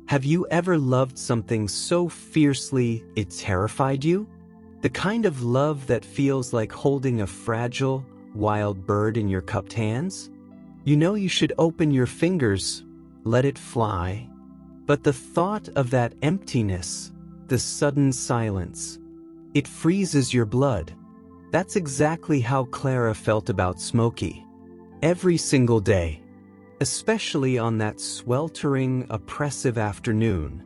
Have you ever loved something so fiercely it terrified you? The kind of love that feels like holding a fragile, wild bird in your cupped hands? You know you should open your fingers, let it fly. But the thought of that emptiness, the sudden silence, it freezes your blood. That's exactly how Clara felt about Smokey. Every single day. Especially on that sweltering, oppressive afternoon.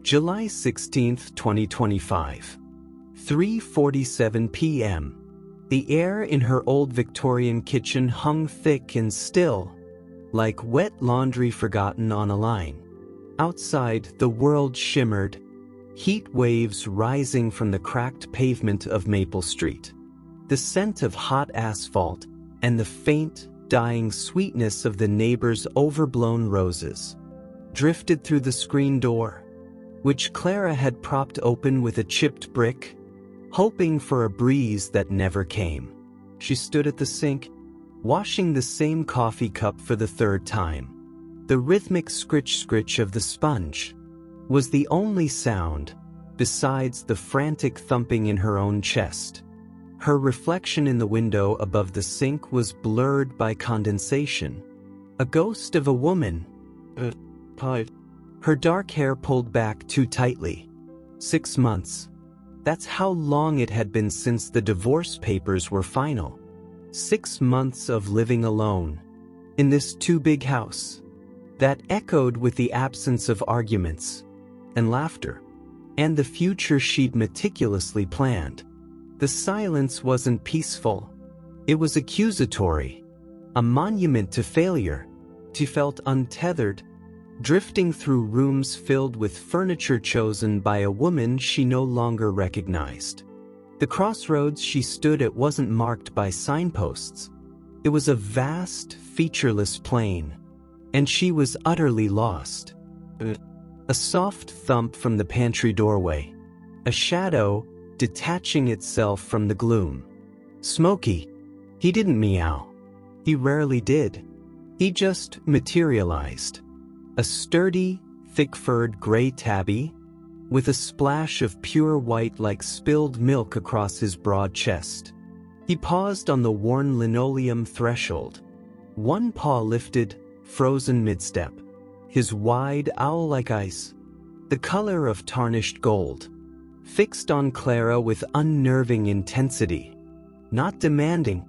July 16, 2025. 3:47 p.m. The air in her old Victorian kitchen hung thick and still, like wet laundry forgotten on a line. Outside, the world shimmered, heat waves rising from the cracked pavement of Maple Street. The scent of hot asphalt and the faint, dying sweetness of the neighbor's overblown roses drifted through the screen door, which Clara had propped open with a chipped brick, hoping for a breeze that never came. She stood at the sink, washing the same coffee cup for the third time. The rhythmic scritch-scritch of the sponge was the only sound, besides the frantic thumping in her own chest. Her reflection in the window above the sink was blurred by condensation. A ghost of a woman. Her dark hair pulled back too tightly. 6 months. That's how long it had been since the divorce papers were final. 6 months of living alone. In this too-big house. That echoed with the absence of arguments. And laughter. And the future she'd meticulously planned. The silence wasn't peaceful. It was accusatory. A monument to failure. She felt untethered, drifting through rooms filled with furniture chosen by a woman she no longer recognized. The crossroads she stood at wasn't marked by signposts. It was a vast, featureless plain, and she was utterly lost. A soft thump from the pantry doorway. A shadow detaching itself from the gloom. Smokey. He didn't meow. He rarely did. He just materialized. A sturdy, thick-furred gray tabby, with a splash of pure white like spilled milk across his broad chest. He paused on the worn linoleum threshold. One paw lifted, frozen mid-step. His wide, owl-like eyes, the color of tarnished gold, fixed on Clara with unnerving intensity. Not demanding,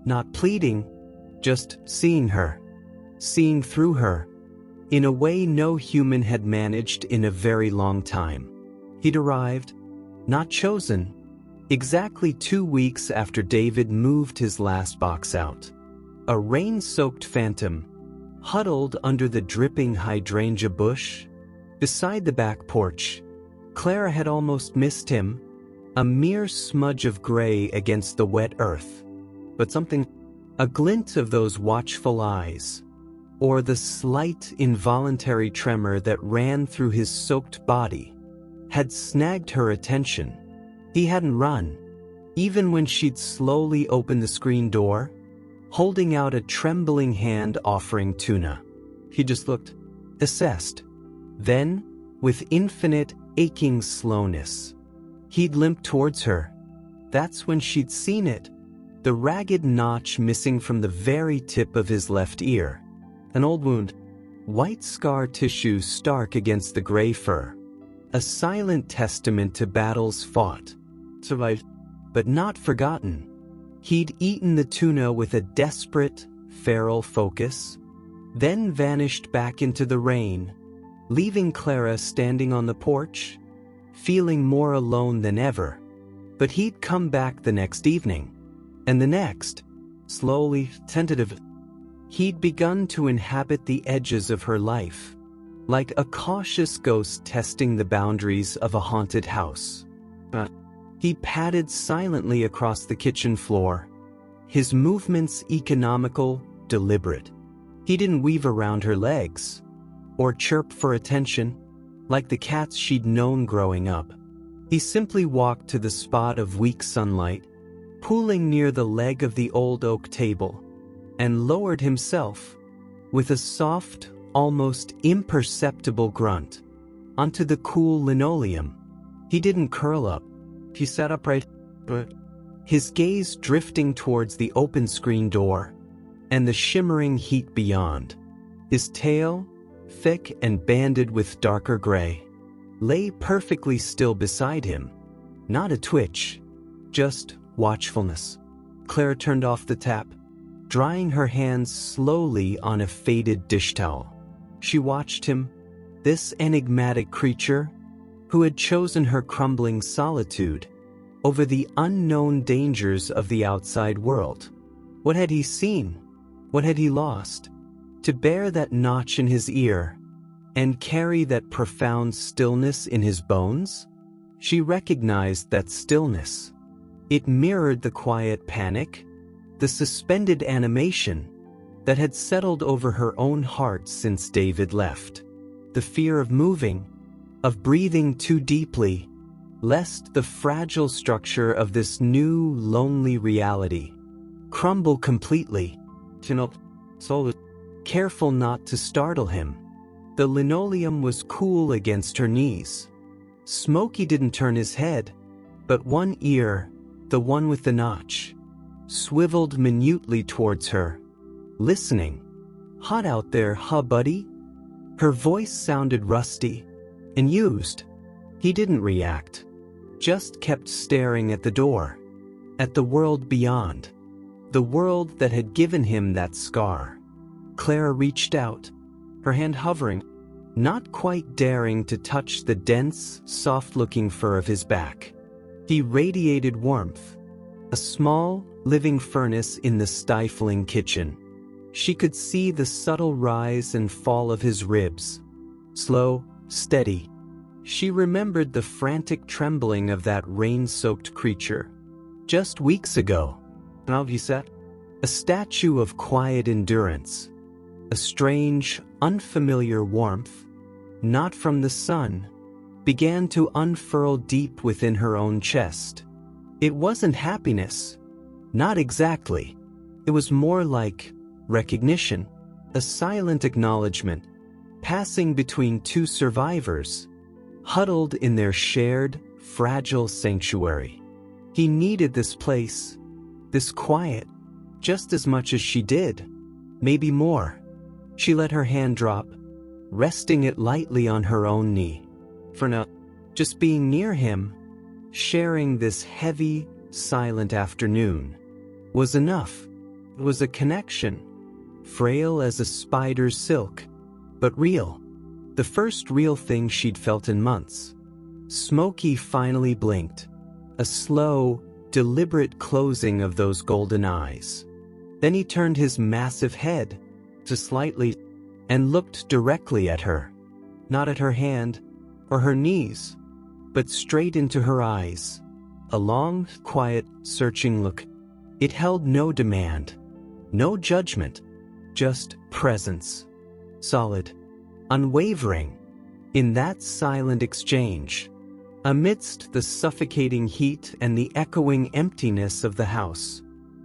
not pleading, just seeing her. Seeing through her. In a way no human had managed in a very long time. He'd arrived, not chosen, exactly 2 weeks after David moved his last box out. A rain-soaked phantom, huddled under the dripping hydrangea bush, beside the back porch. Clara had almost missed him, a mere smudge of gray against the wet earth. But something, a glint of those watchful eyes, or the slight involuntary tremor that ran through his soaked body, had snagged her attention. He hadn't run, even when she'd slowly opened the screen door, holding out a trembling hand offering tuna. He just looked, assessed. Then, with infinite, aching slowness, he'd limped towards her. That's when she'd seen it. The ragged notch missing from the very tip of his left ear. An old wound. White scar tissue stark against the gray fur. A silent testament to battles fought. Survived, but not forgotten. He'd eaten the tuna with a desperate, feral focus, then vanished back into the rain, leaving Clara standing on the porch, feeling more alone than ever. But he'd come back the next evening, and the next, slowly, tentative. He'd begun to inhabit the edges of her life, like a cautious ghost testing the boundaries of a haunted house. He padded silently across the kitchen floor, his movements economical, deliberate. He didn't weave around her legs, or chirp for attention, like the cats she'd known growing up. He simply walked to the spot of weak sunlight, pooling near the leg of the old oak table, and lowered himself, with a soft, almost imperceptible grunt. onto the cool linoleum. He didn't curl up. He sat upright, but his gaze drifting towards the open screen door and the shimmering heat beyond. His tail, thick and banded with darker gray, lay perfectly still beside him. Not a twitch, just watchfulness. Clara turned off the tap, drying her hands slowly on a faded dish towel. She watched him, this enigmatic creature who had chosen her crumbling solitude over the unknown dangers of the outside world. What had he seen? What had he lost? To bear that notch in his ear and carry that profound stillness in his bones? She recognized that stillness. It mirrored the quiet panic, the suspended animation that had settled over her own heart since David left. The fear of moving, of breathing too deeply, lest the fragile structure of this new, lonely reality crumble completely. Careful not to startle him. The linoleum was cool against her knees. Smokey didn't turn his head, but one ear, the one with the notch, swiveled minutely towards her, listening. "Hot out there, huh, buddy?" Her voice sounded rusty and used. He didn't react, just kept staring at the door, at the world beyond, the world that had given him that scar. Clara reached out, her hand hovering, not quite daring to touch the dense, soft-looking fur of his back. He radiated warmth, a small, living furnace in the stifling kitchen. She could see the subtle rise and fall of his ribs, slow, steady. She remembered the frantic trembling of that rain-soaked creature just weeks ago. Now he sat, a statue of quiet endurance, a strange, unfamiliar warmth, not from the sun, began to unfurl deep within her own chest. It wasn't happiness, not exactly. It was more like recognition, a silent acknowledgement, passing between two survivors, huddled in their shared, fragile sanctuary. He needed this place, this quiet, just as much as she did, maybe more. She let her hand drop, resting it lightly on her own knee. For now, just being near him, sharing this heavy, silent afternoon, was enough. It was a connection, frail as a spider's silk, but real. The first real thing she'd felt in months. Smokey finally blinked, a slow, deliberate closing of those golden eyes. Then he turned his massive head to slightly and looked directly at her, not at her hand or her knees, but straight into her eyes. A long, quiet, searching look. It held no demand, no judgment, just presence. Solid, unwavering. In that silent exchange, amidst the suffocating heat and the echoing emptiness of the house,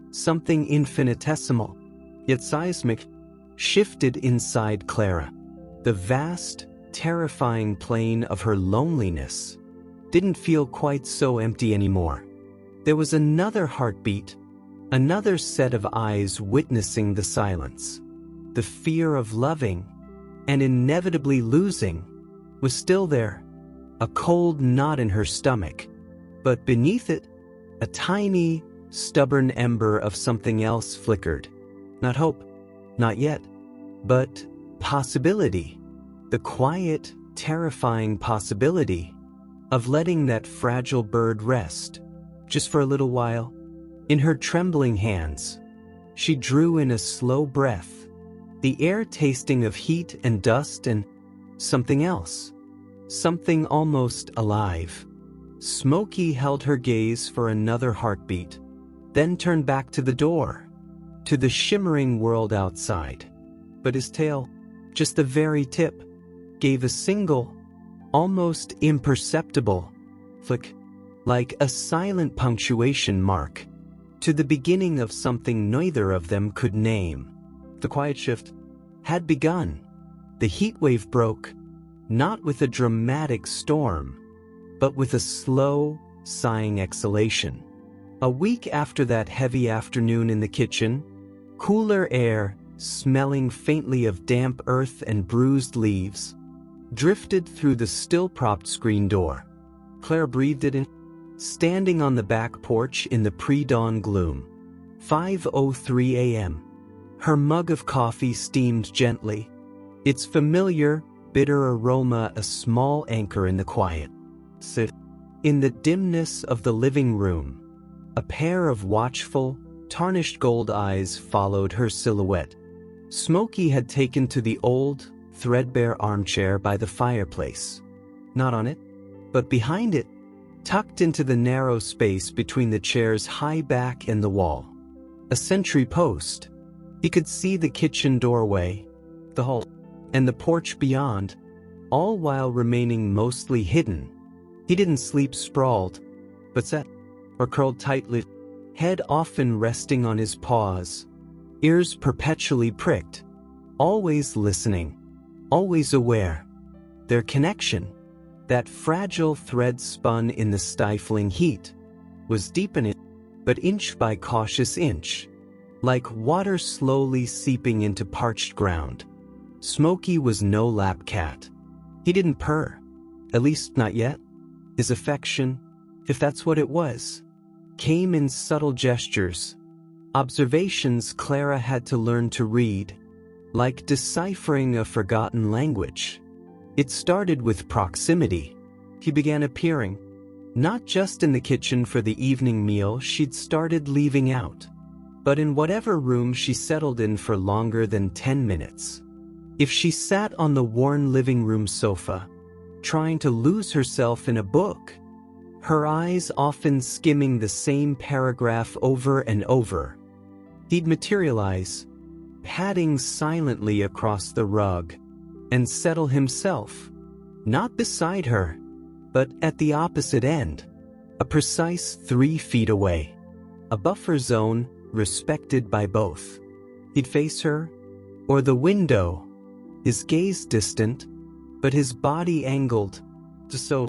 something infinitesimal, yet seismic, shifted inside Clara. The vast, terrifying plane of her loneliness didn't feel quite so empty anymore. There was another heartbeat, another set of eyes witnessing the silence. The fear of loving and inevitably losing was still there, a cold knot in her stomach, but beneath it, a tiny, stubborn ember of something else flickered. Not hope, not yet, but possibility. The quiet, terrifying possibility of letting that fragile bird rest, just for a little while. In her trembling hands, she drew in a slow breath, the air tasting of heat and dust and something else, something almost alive. Smokey held her gaze for another heartbeat, then turned back to the door, to the shimmering world outside. But his tail, just the very tip, gave a single, almost imperceptible flick, like a silent punctuation mark, to the beginning of something neither of them could name. The quiet shift had begun. The heat wave broke, not with a dramatic storm, but with a slow, sighing exhalation. A week after that heavy afternoon in the kitchen, cooler air, smelling faintly of damp earth and bruised leaves, drifted through the still-propped screen door. Claire breathed it in, standing on the back porch in the pre-dawn gloom. 5:03 a.m. Her mug of coffee steamed gently, its familiar, bitter aroma a small anchor in the quiet. In the dimness of the living room, a pair of watchful, tarnished gold eyes followed her silhouette. Smokey had taken to the old, threadbare armchair by the fireplace. Not on it, but behind it, tucked into the narrow space between the chair's high back and the wall. A sentry post. He could see the kitchen doorway, the hall, and the porch beyond, all while remaining mostly hidden. He didn't sleep sprawled, but sat or curled tightly, head often resting on his paws, ears perpetually pricked, always listening, always aware. Their connection, that fragile thread spun in the stifling heat, was deepening, but inch by cautious inch, like water slowly seeping into parched ground. Smokey was no lap cat. He didn't purr, at least not yet. His affection, if that's what it was, came in subtle gestures, observations Clara had to learn to read, like deciphering a forgotten language. It started with proximity. He began appearing, not just in the kitchen for the evening meal she'd started leaving out, but in whatever room she settled in for longer than 10 minutes. If she sat on the worn living room sofa, trying to lose herself in a book, her eyes often skimming the same paragraph over and over, he'd materialize, padding silently across the rug, and settle himself, not beside her, but at the opposite end, a precise 3 feet away, a buffer zone respected by both. He'd face her, or the window, his gaze distant, but his body angled, so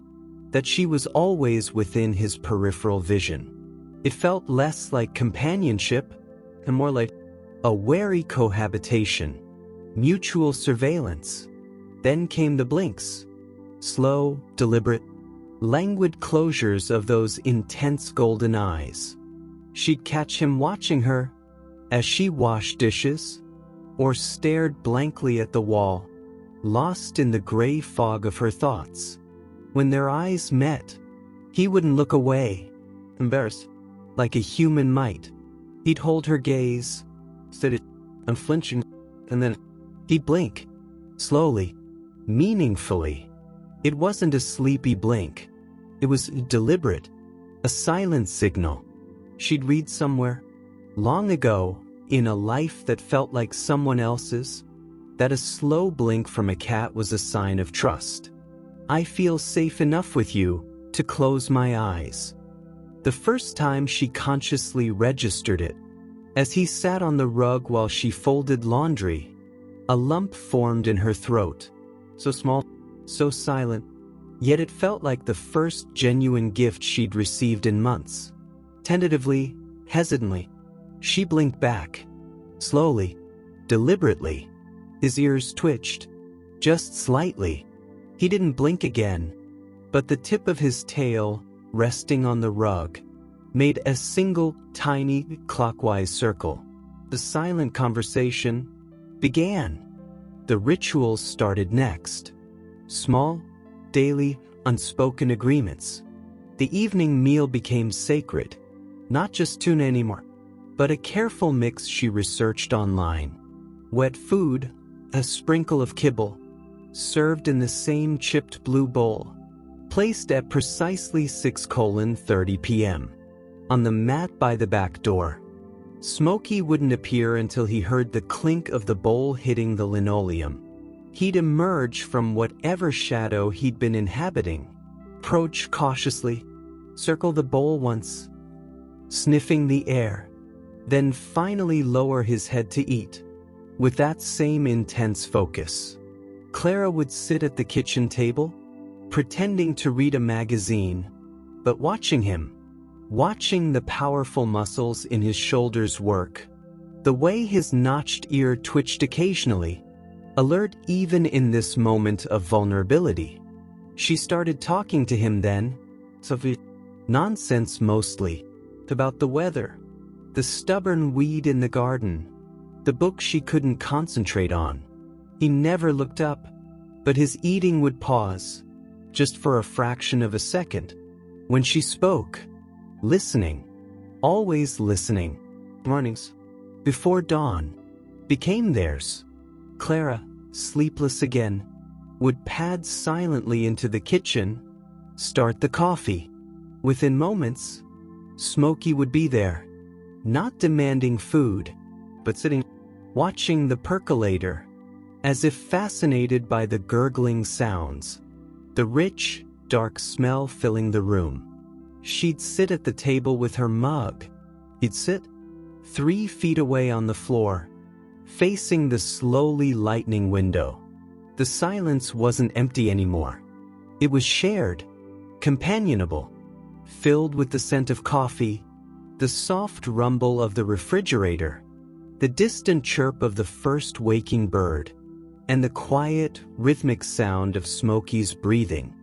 that she was always within his peripheral vision. It felt less like companionship and more like a wary cohabitation, mutual surveillance. Then came the blinks, slow, deliberate, languid closures of those intense golden eyes. She'd catch him watching her as she washed dishes or stared blankly at the wall, lost in the gray fog of her thoughts. When their eyes met, he wouldn't look away, embarrassed, like a human might. He'd hold her gaze, steady, unflinching, and then he'd blink, slowly, meaningfully. It wasn't a sleepy blink. It was deliberate, a silent signal. She'd read somewhere, long ago, in a life that felt like someone else's, that a slow blink from a cat was a sign of trust. I feel safe enough with you to close my eyes. The first time she consciously registered it, as he sat on the rug while she folded laundry, a lump formed in her throat, so small, so silent, yet it felt like the first genuine gift she'd received in months. Tentatively, hesitantly, she blinked back, slowly, deliberately. His ears twitched, just slightly. He didn't blink again, but the tip of his tail, resting on the rug, made a single, tiny, clockwise circle. The silent conversation began. The rituals started next. Small, daily, unspoken agreements. The evening meal became sacred, not just tuna anymore, but a careful mix she researched online. Wet food, a sprinkle of kibble, served in the same chipped blue bowl, placed at precisely 6:30 p.m. on the mat by the back door. Smokey wouldn't appear until he heard the clink of the bowl hitting the linoleum. He'd emerge from whatever shadow he'd been inhabiting, approach cautiously, circle the bowl once, sniffing the air, then finally lower his head to eat, with that same intense focus. Clara would sit at the kitchen table, pretending to read a magazine, but watching him, watching the powerful muscles in his shoulders work, the way his notched ear twitched occasionally, alert even in this moment of vulnerability. She started talking to him then, nonsense mostly, about the weather, the stubborn weed in the garden, the book she couldn't concentrate on. He never looked up, but his eating would pause, just for a fraction of a second. When she spoke, listening, always listening. Mornings, before dawn, became theirs. Clara, sleepless again, would pad silently into the kitchen, start the coffee. Within moments, Smokey would be there, not demanding food, but sitting, watching the percolator, as if fascinated by the gurgling sounds, the rich, dark smell filling the room. She'd sit at the table with her mug. He'd sit 3 feet away on the floor, facing the slowly lightening window. The silence wasn't empty anymore. It was shared, companionable, filled with the scent of coffee, the soft rumble of the refrigerator, the distant chirp of the first waking bird, and the quiet, rhythmic sound of Smokey's breathing.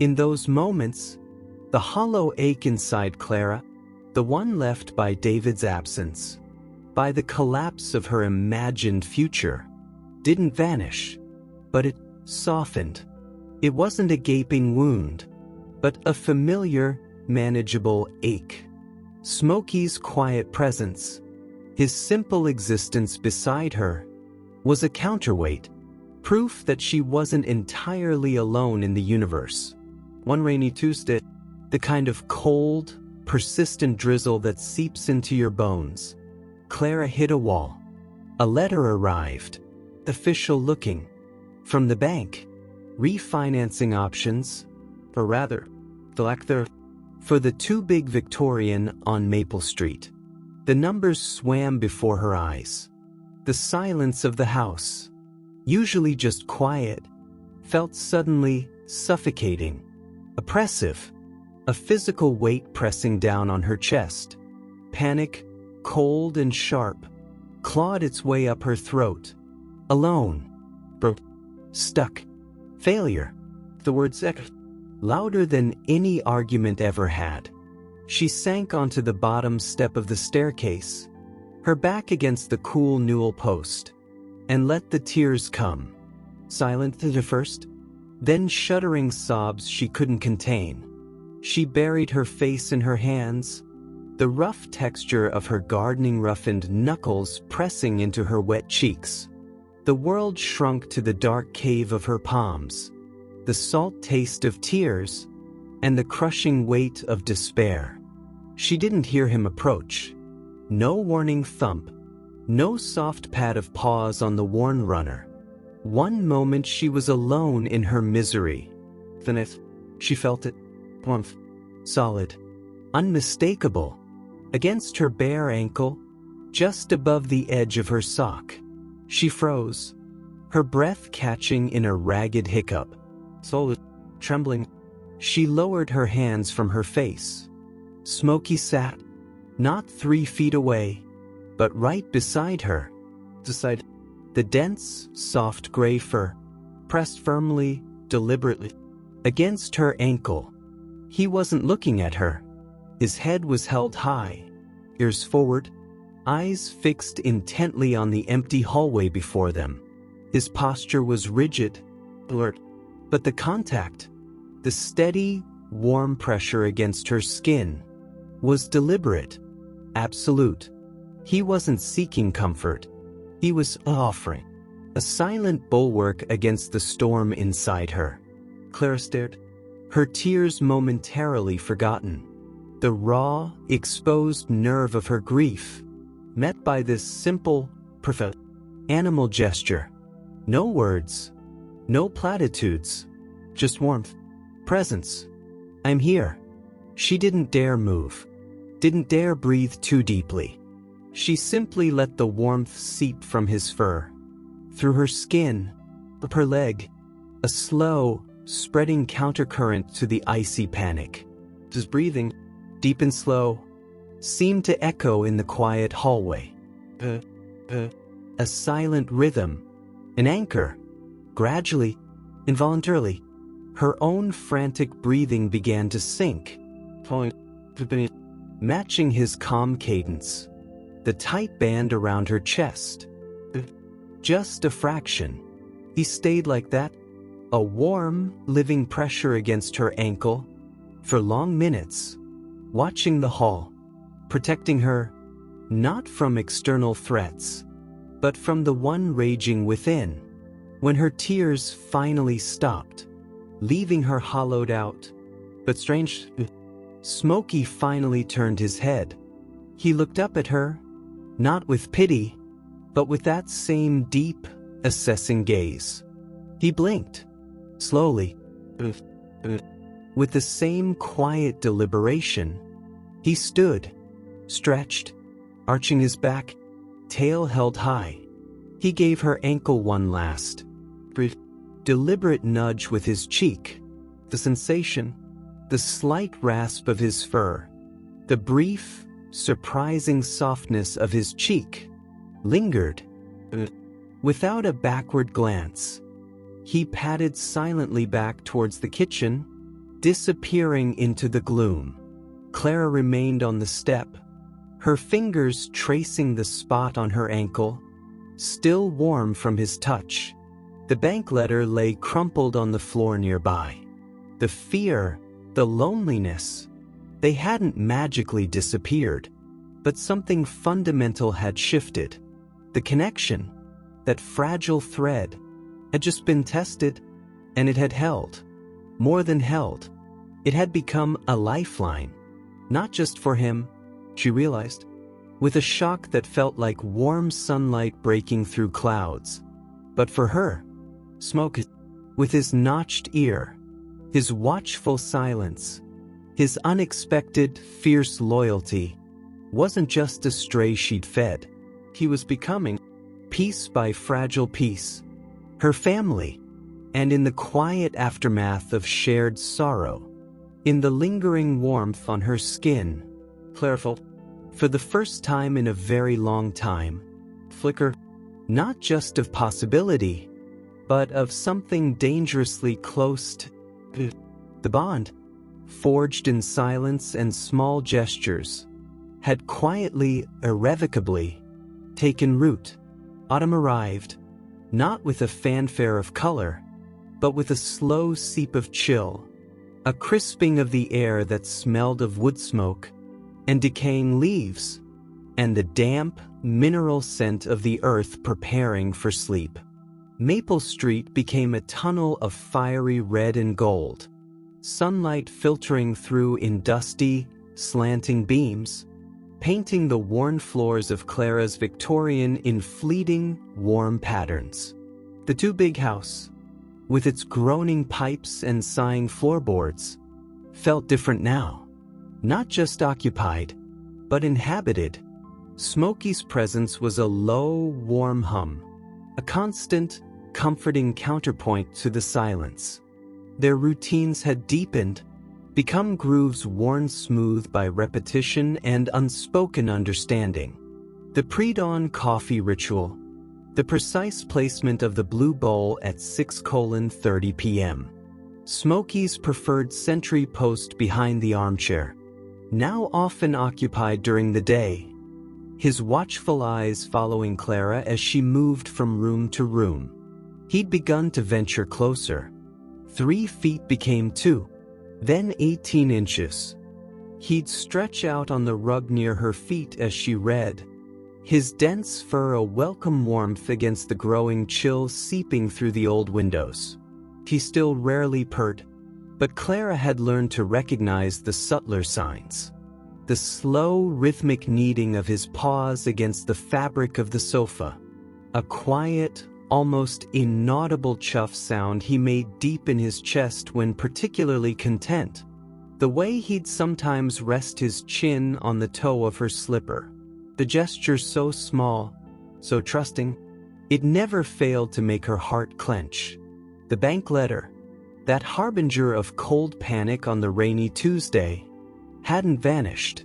In those moments, the hollow ache inside Clara, the one left by David's absence, by the collapse of her imagined future, didn't vanish, but it softened. It wasn't a gaping wound, but a familiar, manageable ache. Smokey's quiet presence, his simple existence beside her, was a counterweight, proof that she wasn't entirely alone in the universe. One rainy Tuesday, the kind of cold, persistent drizzle that seeps into your bones, Clara hit a wall. A letter arrived, official looking, from the bank. Refinancing options, or rather, the lack thereof, for the too big Victorian on Maple Street. The numbers swam before her eyes. The silence of the house, usually just quiet, felt suddenly suffocating, oppressive, a physical weight pressing down on her chest. Panic, cold and sharp, clawed its way up her throat. Alone, broke, stuck, failure. The words echoed louder than any argument ever had. She sank onto the bottom step of the staircase, her back against the cool newel post, and let the tears come. Silent at first, then shuddering sobs she couldn't contain. She buried her face in her hands, the rough texture of her gardening-roughened knuckles pressing into her wet cheeks. The world shrunk to the dark cave of her palms, the salt taste of tears, and the crushing weight of despair. She didn't hear him approach. No warning thump, no soft pat of paws on the worn runner. One moment she was alone in her misery. The next, she felt it, warmth, solid, unmistakable, against her bare ankle, just above the edge of her sock. She froze, her breath catching in a ragged hiccup. Solid, trembling, she lowered her hands from her face. Smokey sat, not 3 feet away, but right beside her. Beside the dense, soft gray fur, pressed firmly, deliberately, against her ankle. He wasn't looking at her. His head was held high, ears forward, eyes fixed intently on the empty hallway before them. His posture was rigid, alert, but the contact, the steady, warm pressure against her skin, was deliberate, absolute. He wasn't seeking comfort. He was offering a silent bulwark against the storm inside her. Clara stared, her tears momentarily forgotten. The raw, exposed nerve of her grief, met by this simple, perfect, animal gesture. No words, no platitudes, just warmth, presence. I'm here. She didn't dare move, didn't dare breathe too deeply. She simply let the warmth seep from his fur, through her skin, up her leg, a slow, spreading countercurrent to the icy panic. His breathing, deep and slow, seemed to echo in the quiet hallway. A silent rhythm, an anchor. Gradually, involuntarily, her own frantic breathing began to sink, matching his calm cadence. The tight band around her chest. Just a fraction. He stayed like that, a warm, living pressure against her ankle, for long minutes, watching the hall, protecting her, not from external threats, but from the one raging within. When her tears finally stopped, leaving her hollowed out, but strange, Smokey finally turned his head. He looked up at her, not with pity, but with that same deep, assessing gaze. He blinked, slowly, with the same quiet deliberation. He stood, stretched, arching his back, tail held high. He gave her ankle one last, brief, deliberate nudge with his cheek. The sensation, the slight rasp of his fur, the brief, surprising softness of his cheek, lingered. Without a backward glance, he padded silently back towards the kitchen, disappearing into the gloom. Clara remained on the step, her fingers tracing the spot on her ankle, still warm from his touch. The bank letter lay crumpled on the floor nearby. The fear, the loneliness, they hadn't magically disappeared, but something fundamental had shifted. The connection, that fragile thread, had just been tested, and it had held. More than held. It had become a lifeline. Not just for him, she realized, with a shock that felt like warm sunlight breaking through clouds, but for her. Smokey, with his notched ear, his watchful silence, his unexpected, fierce loyalty, wasn't just a stray she'd fed. He was becoming, piece by fragile piece, her family, and in the quiet aftermath of shared sorrow, in the lingering warmth on her skin, Clara felt, for the first time in a very long time, flicker, not just of possibility, but of something dangerously close to the bond, forged in silence and small gestures, had quietly, irrevocably, taken root. Autumn arrived, not with a fanfare of color, but with a slow seep of chill, a crisping of the air that smelled of wood smoke and decaying leaves, and the damp, mineral scent of the earth preparing for sleep. Maple Street became a tunnel of fiery red and gold, sunlight filtering through in dusty, slanting beams, painting the worn floors of Clara's Victorian in fleeting, warm patterns. The too big house, with its groaning pipes and sighing floorboards, felt different now. Not just occupied, but inhabited. Smokey's presence was a low, warm hum, a constant, comforting counterpoint to the silence. Their routines had deepened, become grooves worn smooth by repetition and unspoken understanding. The pre-dawn coffee ritual, the precise placement of the blue bowl at 6:30 p.m. Smokey's preferred sentry post behind the armchair, now often occupied during the day, his watchful eyes following Clara as she moved from room to room. He'd begun to venture closer. 3 feet became 2, then 18 inches. He'd stretch out on the rug near her feet as she read, his dense fur a welcome warmth against the growing chill seeping through the old windows. He still rarely purred, but Clara had learned to recognize the subtler signs. The slow, rhythmic kneading of his paws against the fabric of the sofa. A quiet, almost inaudible chuff sound he made deep in his chest when particularly content. The way he'd sometimes rest his chin on the toe of her slipper. The gesture so small, so trusting, it never failed to make her heart clench. The bank letter, that harbinger of cold panic on the rainy Tuesday, hadn't vanished.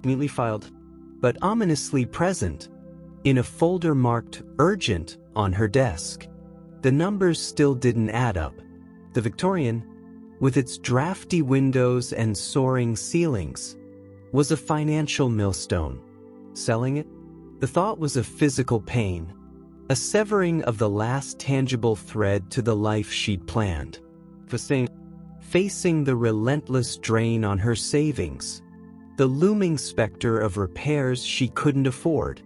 Neatly filed, but ominously present, in a folder marked urgent on her desk. The numbers still didn't add up. The Victorian, with its drafty windows and soaring ceilings, was a financial millstone. Selling it? The thought was a physical pain, a severing of the last tangible thread to the life she'd planned. Facing the relentless drain on her savings, the looming specter of repairs she couldn't afford,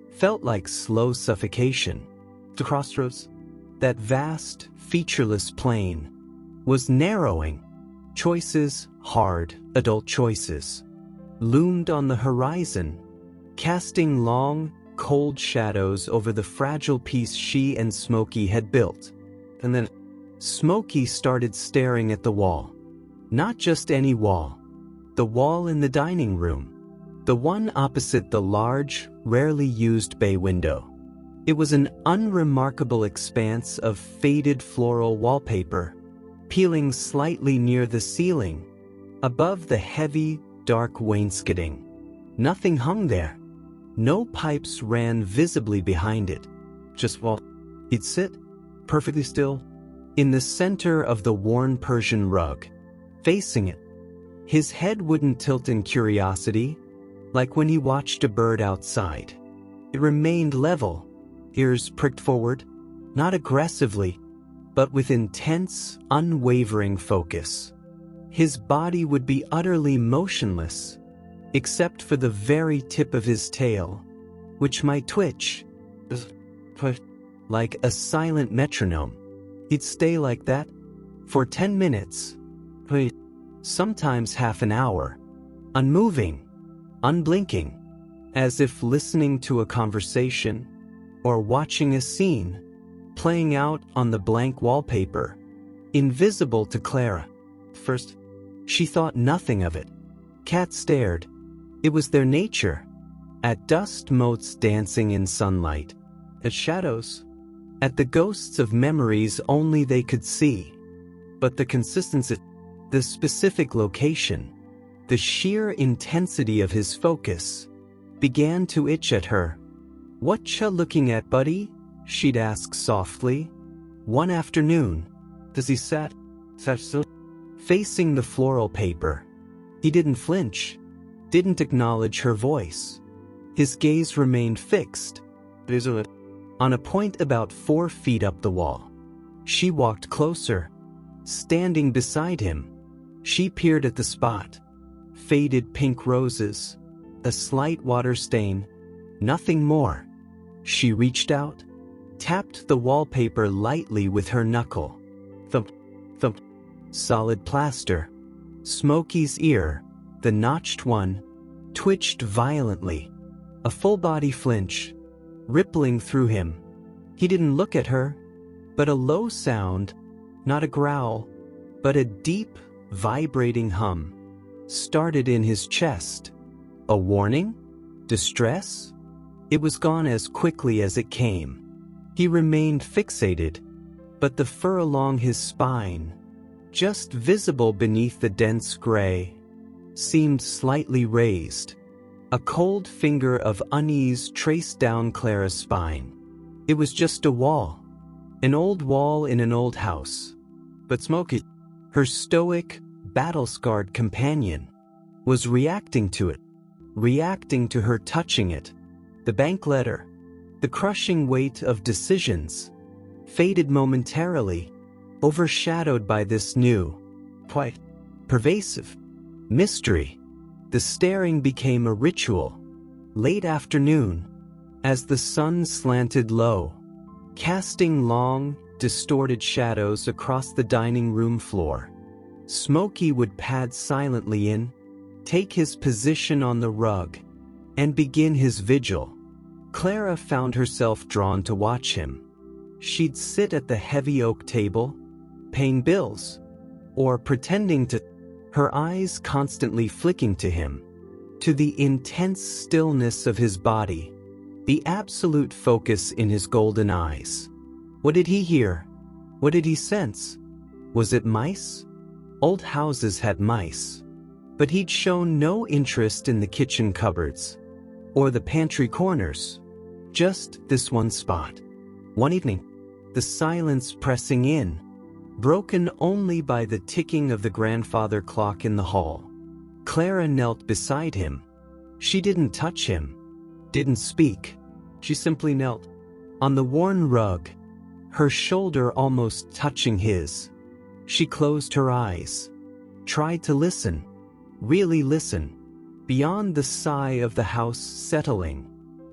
felt like slow suffocation. The crossroads, that vast, featureless plain, was narrowing. Choices, hard, adult choices, loomed on the horizon, casting long, cold shadows over the fragile piece she and Smokey had built. And then Smokey started staring at the wall. Not just any wall. The wall in the dining room. The one opposite the large, rarely used bay window. It was an unremarkable expanse of faded floral wallpaper, peeling slightly near the ceiling, above the heavy, dark wainscoting. Nothing hung there. No pipes ran visibly behind it. Just while he'd sit, perfectly still, in the center of the worn Persian rug, facing it. His head wouldn't tilt in curiosity, like when he watched a bird outside. It remained level, ears pricked forward, not aggressively, but with intense, unwavering focus. His body would be utterly motionless, except for the very tip of his tail, which might twitch, like a silent metronome. He'd stay like that for 10 minutes, sometimes half an hour, unmoving, unblinking, as if listening to a conversation or watching a scene playing out on the blank wallpaper, invisible to Clara. First, she thought nothing of it. Cats stared. It was their nature. At dust motes dancing in sunlight. At shadows. At the ghosts of memories only they could see. But the consistency, the specific location, the sheer intensity of his focus, began to itch at her. "What ya looking at, buddy?" she'd ask softly. One afternoon, as he sat still, facing the floral paper, he didn't flinch, didn't acknowledge her voice. His gaze remained fixed, on a point about 4 feet up the wall. She walked closer, standing beside him. She peered at the spot. Faded pink roses, a slight water stain, nothing more. She reached out, tapped the wallpaper lightly with her knuckle. Thump, thump. Solid plaster. Smokey's ear, the notched one, twitched violently. A full-body flinch, rippling through him. He didn't look at her, but a low sound, not a growl, but a deep, vibrating hum, started in his chest. A warning? Distress? It was gone as quickly as it came. He remained fixated, but the fur along his spine, just visible beneath the dense gray, seemed slightly raised. A cold finger of unease traced down Clara's spine. It was just a wall. An old wall in an old house. But Smokey, her stoic, battle-scarred companion, was reacting to it. Reacting to her touching it. The bank letter, the crushing weight of decisions, faded momentarily, overshadowed by this new, quite pervasive mystery. The staring became a ritual. Late afternoon, as the sun slanted low, casting long, distorted shadows across the dining room floor, Smokey would pad silently in, take his position on the rug, and begin his vigil. Clara found herself drawn to watch him. She'd sit at the heavy oak table, paying bills, or pretending to, her eyes constantly flicking to him, to the intense stillness of his body, the absolute focus in his golden eyes. What did he hear? What did he sense? Was it mice? Old houses had mice. But he'd shown no interest in the kitchen cupboards or the pantry corners. Just this one spot. One evening, the silence pressing in, broken only by the ticking of the grandfather clock in the hall. Clara knelt beside him. She didn't touch him, didn't speak. She simply knelt on the worn rug, her shoulder almost touching his. She closed her eyes, tried to listen, really listen, beyond the sigh of the house settling,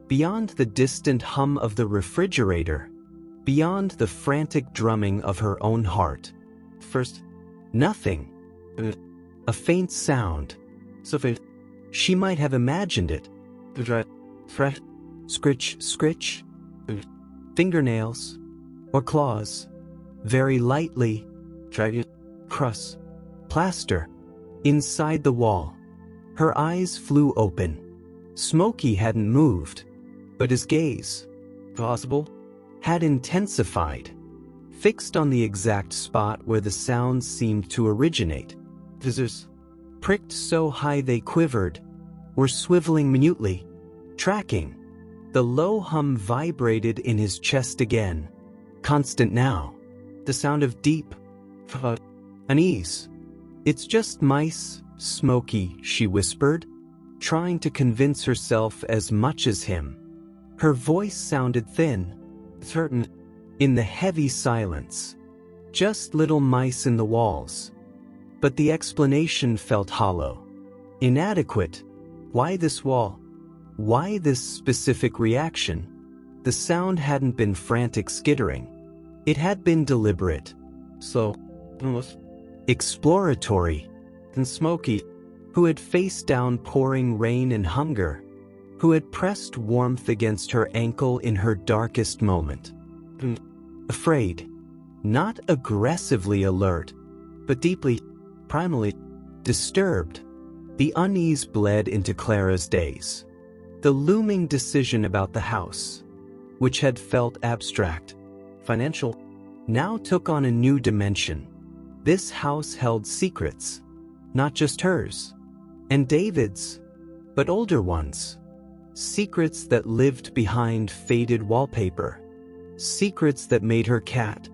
beyond the distant hum of the refrigerator, beyond the frantic drumming of her own heart. First, nothing. A faint sound. So faint, she might have imagined it. Fresh, scritch, scritch, fingernails, or claws. Very lightly, crust, plaster, inside the wall. Her eyes flew open. Smokey hadn't moved, but his gaze, possible, had intensified, fixed on the exact spot where the sounds seemed to originate. Visors, pricked so high they quivered, were swiveling minutely, tracking. The low hum vibrated in his chest again, constant now. The sound of deep unease. It's just mice, Smokey, she whispered, trying to convince herself as much as him. Her voice sounded thin, certain, in the heavy silence. Just little mice in the walls. But the explanation felt hollow, inadequate. Why this wall? Why this specific reaction? The sound hadn't been frantic skittering. It had been deliberate, slow, exploratory. And Smokey, who had faced down pouring rain and hunger, who had pressed warmth against her ankle in her darkest moment. Afraid, not aggressively alert, but deeply, primally, disturbed. The unease bled into Clara's days. The looming decision about the house, which had felt abstract, financial, now took on a new dimension. This house held secrets, not just hers, and David's, but older ones. Secrets that lived behind faded wallpaper. Secrets that made her cat,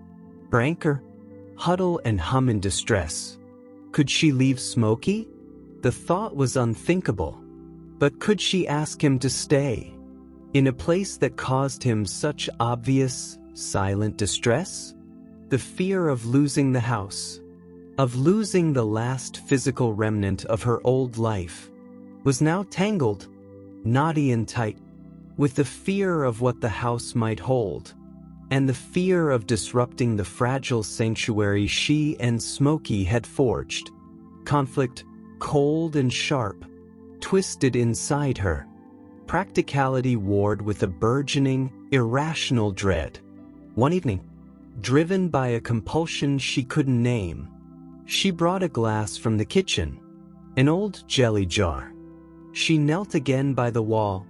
her anchor, huddle and hum in distress. Could she leave Smokey? The thought was unthinkable. But could she ask him to stay? In a place that caused him such obvious, silent distress? The fear of losing the house, of losing the last physical remnant of her old life, was now tangled, knotty and tight, with the fear of what the house might hold, and the fear of disrupting the fragile sanctuary she and Smokey had forged. Conflict, cold and sharp, twisted inside her. Practicality warred with a burgeoning, irrational dread. One evening, driven by a compulsion she couldn't name, she brought a glass from the kitchen, an old jelly jar. She knelt again by the wall,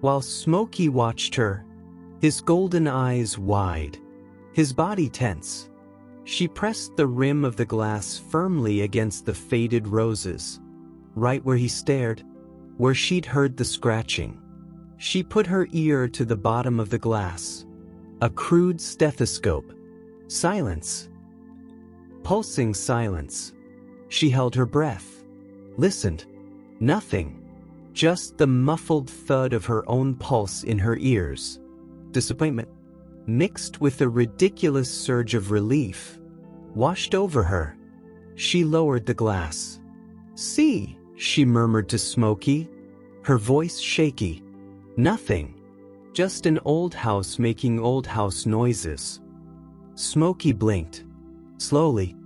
while Smokey watched her, his golden eyes wide, his body tense. She pressed the rim of the glass firmly against the faded roses, right where he stared, where she'd heard the scratching. She put her ear to the bottom of the glass, a crude stethoscope. Silence. Pulsing silence. She held her breath, listened. Nothing. Just the muffled thud of her own pulse in her ears. Disappointment, mixed with a ridiculous surge of relief, washed over her. She lowered the glass. "See," she murmured to Smokey, her voice shaky. "Nothing. Just an old house making old house noises." Smokey blinked. Slowly.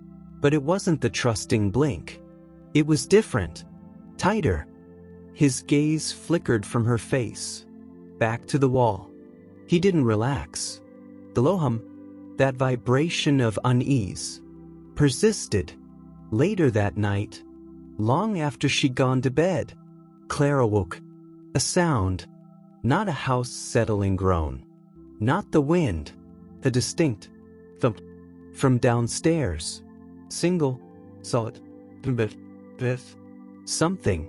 But it wasn't the trusting blink. It was different. Tighter. His gaze flickered from her face, back to the wall. He didn't relax. The low hum, that vibration of unease, persisted. Later that night, long after she'd gone to bed, Clara woke. A sound, not a house-settling groan, not the wind, a distinct thump from downstairs. Single, solid, biff, something.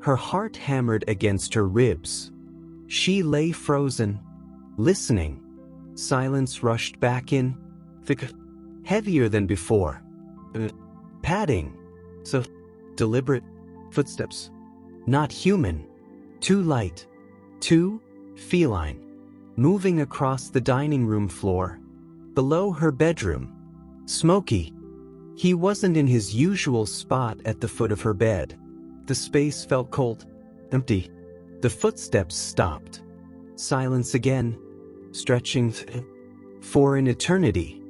Her heart hammered against her ribs. She lay frozen, listening. Silence rushed back in, thicker, heavier than before. Padding, so deliberate, footsteps. Not human, too light, too feline. Moving across the dining room floor, below her bedroom. Smokey. He wasn't in his usual spot at the foot of her bed. The space felt cold, empty. The footsteps stopped. Silence again, stretching for an eternity.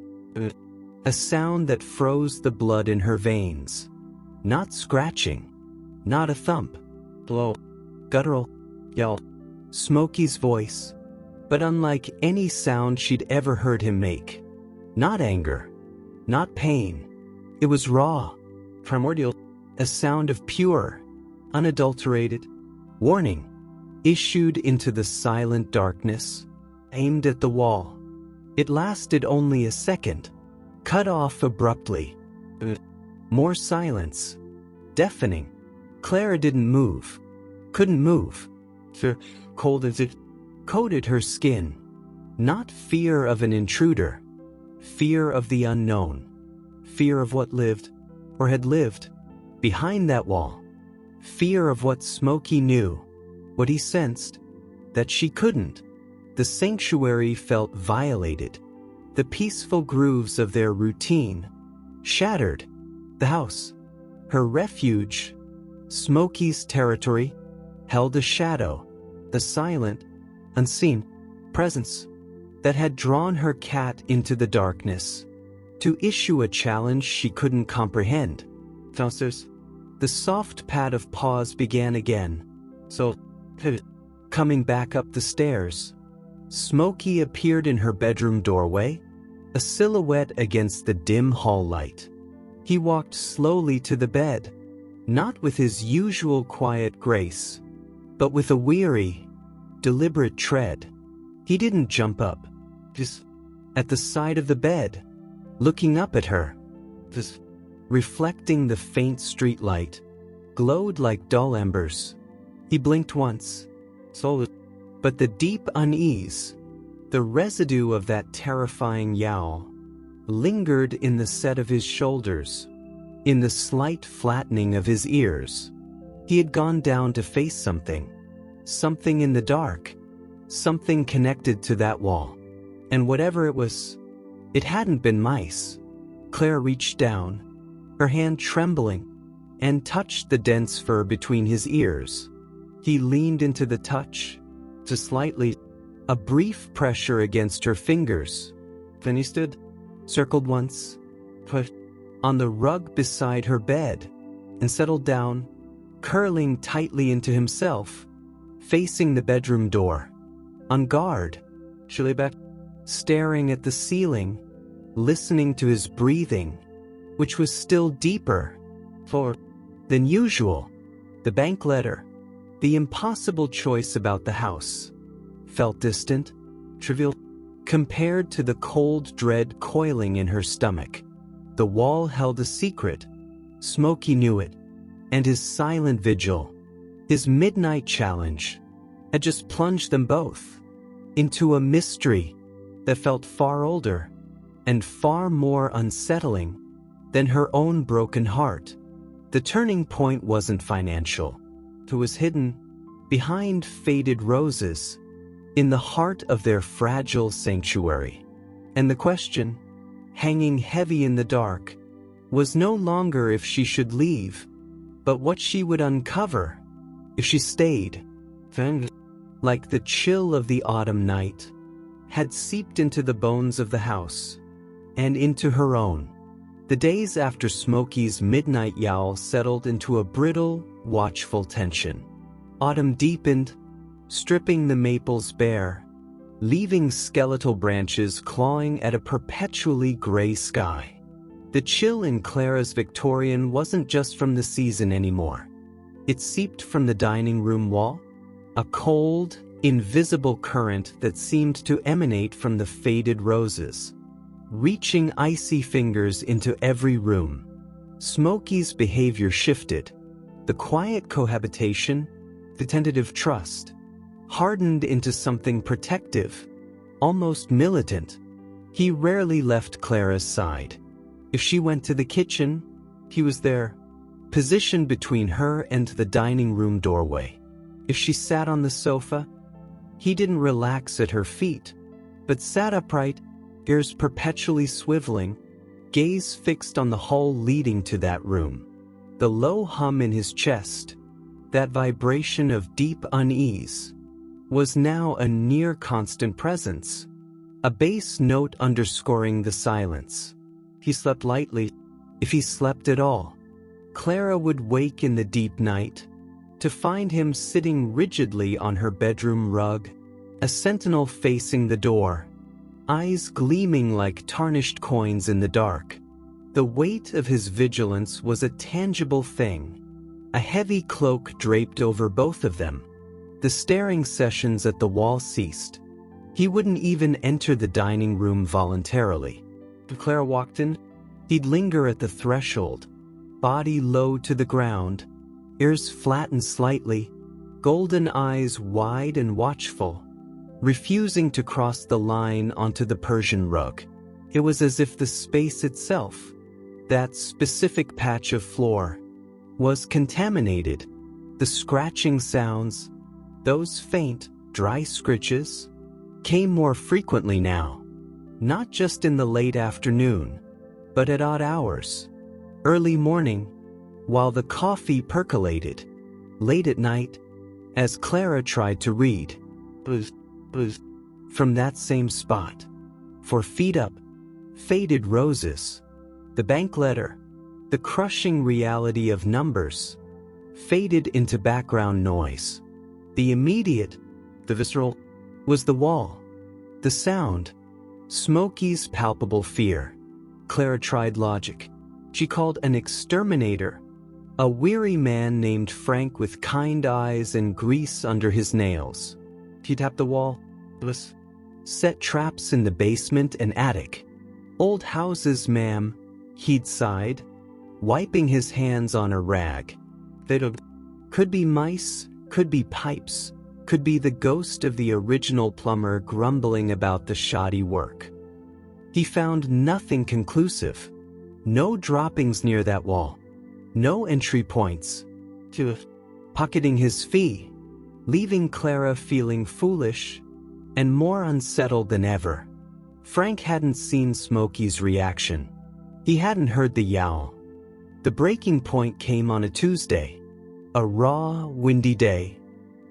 A sound that froze the blood in her veins. Not scratching, not a thump, blow, guttural, yell. Smokey's voice, but unlike any sound she'd ever heard him make. Not anger, not pain. It was raw, primordial, a sound of pure, unadulterated warning, issued into the silent darkness, aimed at the wall. It lasted only a second, cut off abruptly. More silence, deafening. Clara didn't move, couldn't move. Cold as it coated her skin. Not fear of an intruder, fear of the unknown, fear of what lived, or had lived, behind that wall. Fear of what Smokey knew, what he sensed, that she couldn't. The sanctuary felt violated. The peaceful grooves of their routine shattered. The house, her refuge, Smokey's territory, held a shadow, a silent, unseen presence that had drawn her cat into the darkness to issue a challenge she couldn't comprehend. Downstairs, the soft pat of paws began again. So, coming back up the stairs, Smokey appeared in her bedroom doorway, a silhouette against the dim hall light. He walked slowly to the bed, not with his usual quiet grace, but with a weary, deliberate tread. He didn't jump up, just at the side of the bed, looking up at her. Just reflecting the faint streetlight, glowed like dull embers. He blinked once, but the deep unease, the residue of that terrifying yowl, lingered in the set of his shoulders, in the slight flattening of his ears. He had gone down to face something in the dark, something connected to that wall. And whatever it was, it hadn't been mice. Claire reached down, her hand trembling, and touched the dense fur between his ears. He leaned into the touch, to slightly, a brief pressure against her fingers. Then he stood, circled once, put on the rug beside her bed, and settled down, curling tightly into himself, facing the bedroom door. On guard, she lay back, staring at the ceiling, listening to his breathing, which was still deeper than usual. The bank letter, the impossible choice about the house, felt distant, trivial, compared to the cold dread coiling in her stomach. The wall held a secret. Smokey knew it, and his silent vigil, his midnight challenge, had just plunged them both into a mystery that felt far older and far more unsettling than her own broken heart. The turning point wasn't financial. It was hidden behind faded roses in the heart of their fragile sanctuary. And the question, hanging heavy in the dark, was no longer if she should leave, but what she would uncover if she stayed. Like the chill of the autumn night, had seeped into the bones of the house, and into her own. The days after Smokey's midnight yowl settled into a brittle, watchful tension. Autumn deepened, stripping the maples bare, leaving skeletal branches clawing at a perpetually gray sky. The chill in Clara's Victorian wasn't just from the season anymore. It seeped from the dining room wall, a cold, invisible current that seemed to emanate from the faded roses. reaching icy fingers into every room. Smokey's behavior shifted. The quiet cohabitation, the tentative trust, hardened into something protective, almost militant. He rarely left Clara's side. If she went to the kitchen, he was there, positioned between her and the dining room doorway. If she sat on the sofa, he didn't relax at her feet, but sat upright, ears perpetually swiveling, gaze fixed on the hall leading to that room. The low hum in his chest, that vibration of deep unease, was now a near-constant presence, a bass note underscoring the silence. He slept lightly, if he slept at all. Clara would wake in the deep night to find him sitting rigidly on her bedroom rug, a sentinel facing the door, eyes gleaming like tarnished coins in the dark. The weight of his vigilance was a tangible thing, a heavy cloak draped over both of them. The staring sessions at the wall ceased. He wouldn't even enter the dining room voluntarily. If Clara walked in, he'd linger at the threshold, body low to the ground, ears flattened slightly, golden eyes wide and watchful, refusing to cross the line onto the Persian rug. It was as if the space itself, that specific patch of floor, was contaminated. The scratching sounds, those faint, dry scritches, came more frequently now, not just in the late afternoon, but at odd hours. Early morning, while the coffee percolated. Late at night, as Clara tried to read. Buzz, buzz, from that same spot. 4 feet up, faded roses. The bank letter, the crushing reality of numbers, faded into background noise. The immediate, the visceral, was the wall. The sound, Smokey's palpable fear. Clara tried logic. She called an exterminator, a weary man named Frank with kind eyes and grease under his nails. He tapped the wall. Set traps in the basement and attic. Old houses, ma'am, he'd sighed, wiping his hands on a rag. Could be mice, could be pipes, could be the ghost of the original plumber grumbling about the shoddy work. He found nothing conclusive. No droppings near that wall. No entry points. Pocketing his fee, leaving Clara feeling foolish and more unsettled than ever. Frank hadn't seen Smokey's reaction. He hadn't heard the yowl. The breaking point came on a Tuesday. A raw, windy day.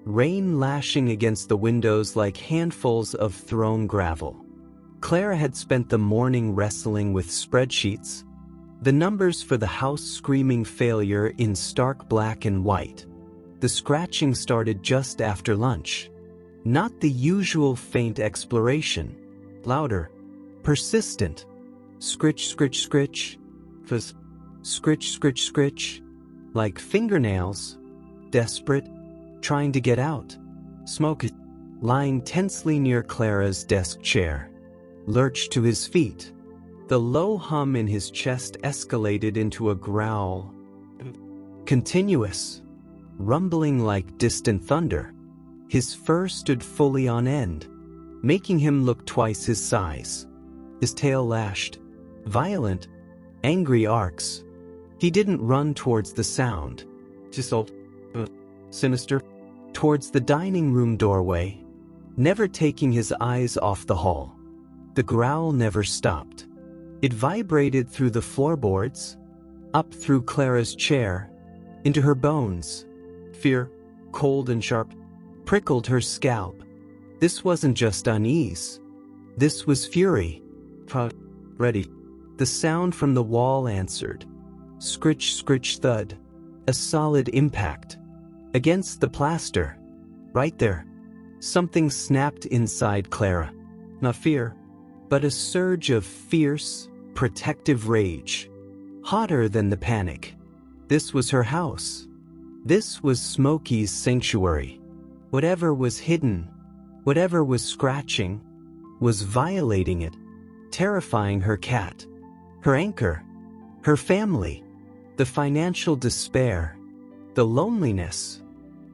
Rain lashing against the windows like handfuls of thrown gravel. Clara had spent the morning wrestling with spreadsheets, the numbers for the house screaming failure in stark black and white. The scratching started just after lunch. Not the usual faint exploration. Louder. Persistent. Scritch, scritch, scritch. Fuzz. Scritch, scritch, scritch. Like fingernails. Desperate. Trying to get out. Smoke. Lying tensely near Clara's desk chair. Lurched to his feet. The low hum in his chest escalated into a growl. Continuous. Rumbling like distant thunder. His fur stood fully on end, making him look twice his size. His tail lashed. Violent, angry arcs. He didn't run towards the sound. Just sinister. Towards the dining room doorway, never taking his eyes off the hall. The growl never stopped. It vibrated through the floorboards, up through Clara's chair, into her bones. Fear, cold and sharp, prickled her scalp. This wasn't just unease. This was fury. Ready. The sound from the wall answered. Scritch, scritch, thud. A solid impact. Against the plaster. Right there. Something snapped inside Clara. Not fear, but a surge of fierce, protective rage. Hotter than the panic. This was her house. This was Smokey's sanctuary. Whatever was hidden, whatever was scratching, was violating it. terrifying her cat, her anchor, her family, the financial despair, the loneliness,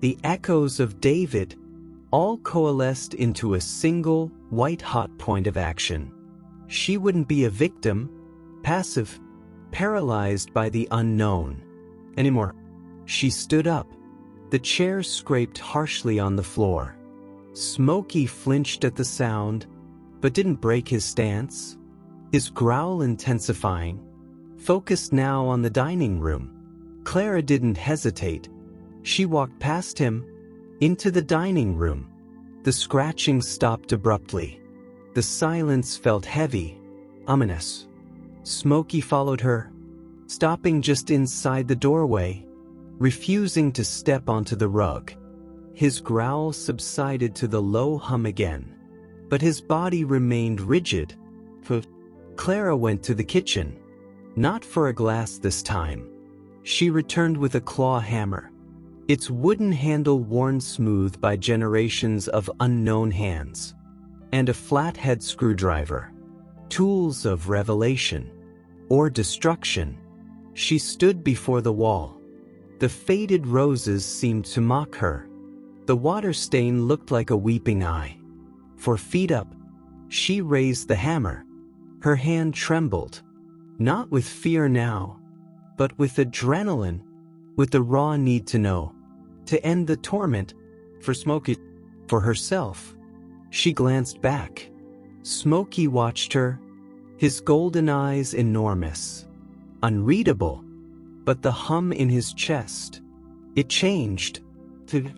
the echoes of David, all coalesced into a single, white-hot point of action. She wouldn't be a victim, passive, paralyzed by the unknown anymore. She stood up. The chair scraped harshly on the floor. Smokey flinched at the sound, but didn't break his stance, his growl intensifying, focused now on the dining room. Clara didn't hesitate. She walked past him, into the dining room. The scratching stopped abruptly. The silence felt heavy, ominous. Smokey followed her, stopping just inside the doorway, refusing to step onto the rug. His growl subsided to the low hum again, but his body remained rigid. Clara went to the kitchen, not for a glass this time. She returned with a claw hammer, its wooden handle worn smooth by generations of unknown hands, and a flathead screwdriver, tools of revelation or destruction. She stood before the wall. The faded roses seemed to mock her. The water stain looked like a weeping eye. 4 feet up, she raised the hammer. Her hand trembled, not with fear now, but with adrenaline, with the raw need to know, to end the torment, for Smokey, for herself. She glanced back. Smokey watched her, his golden eyes enormous, unreadable, but the hum in his chest, it changed to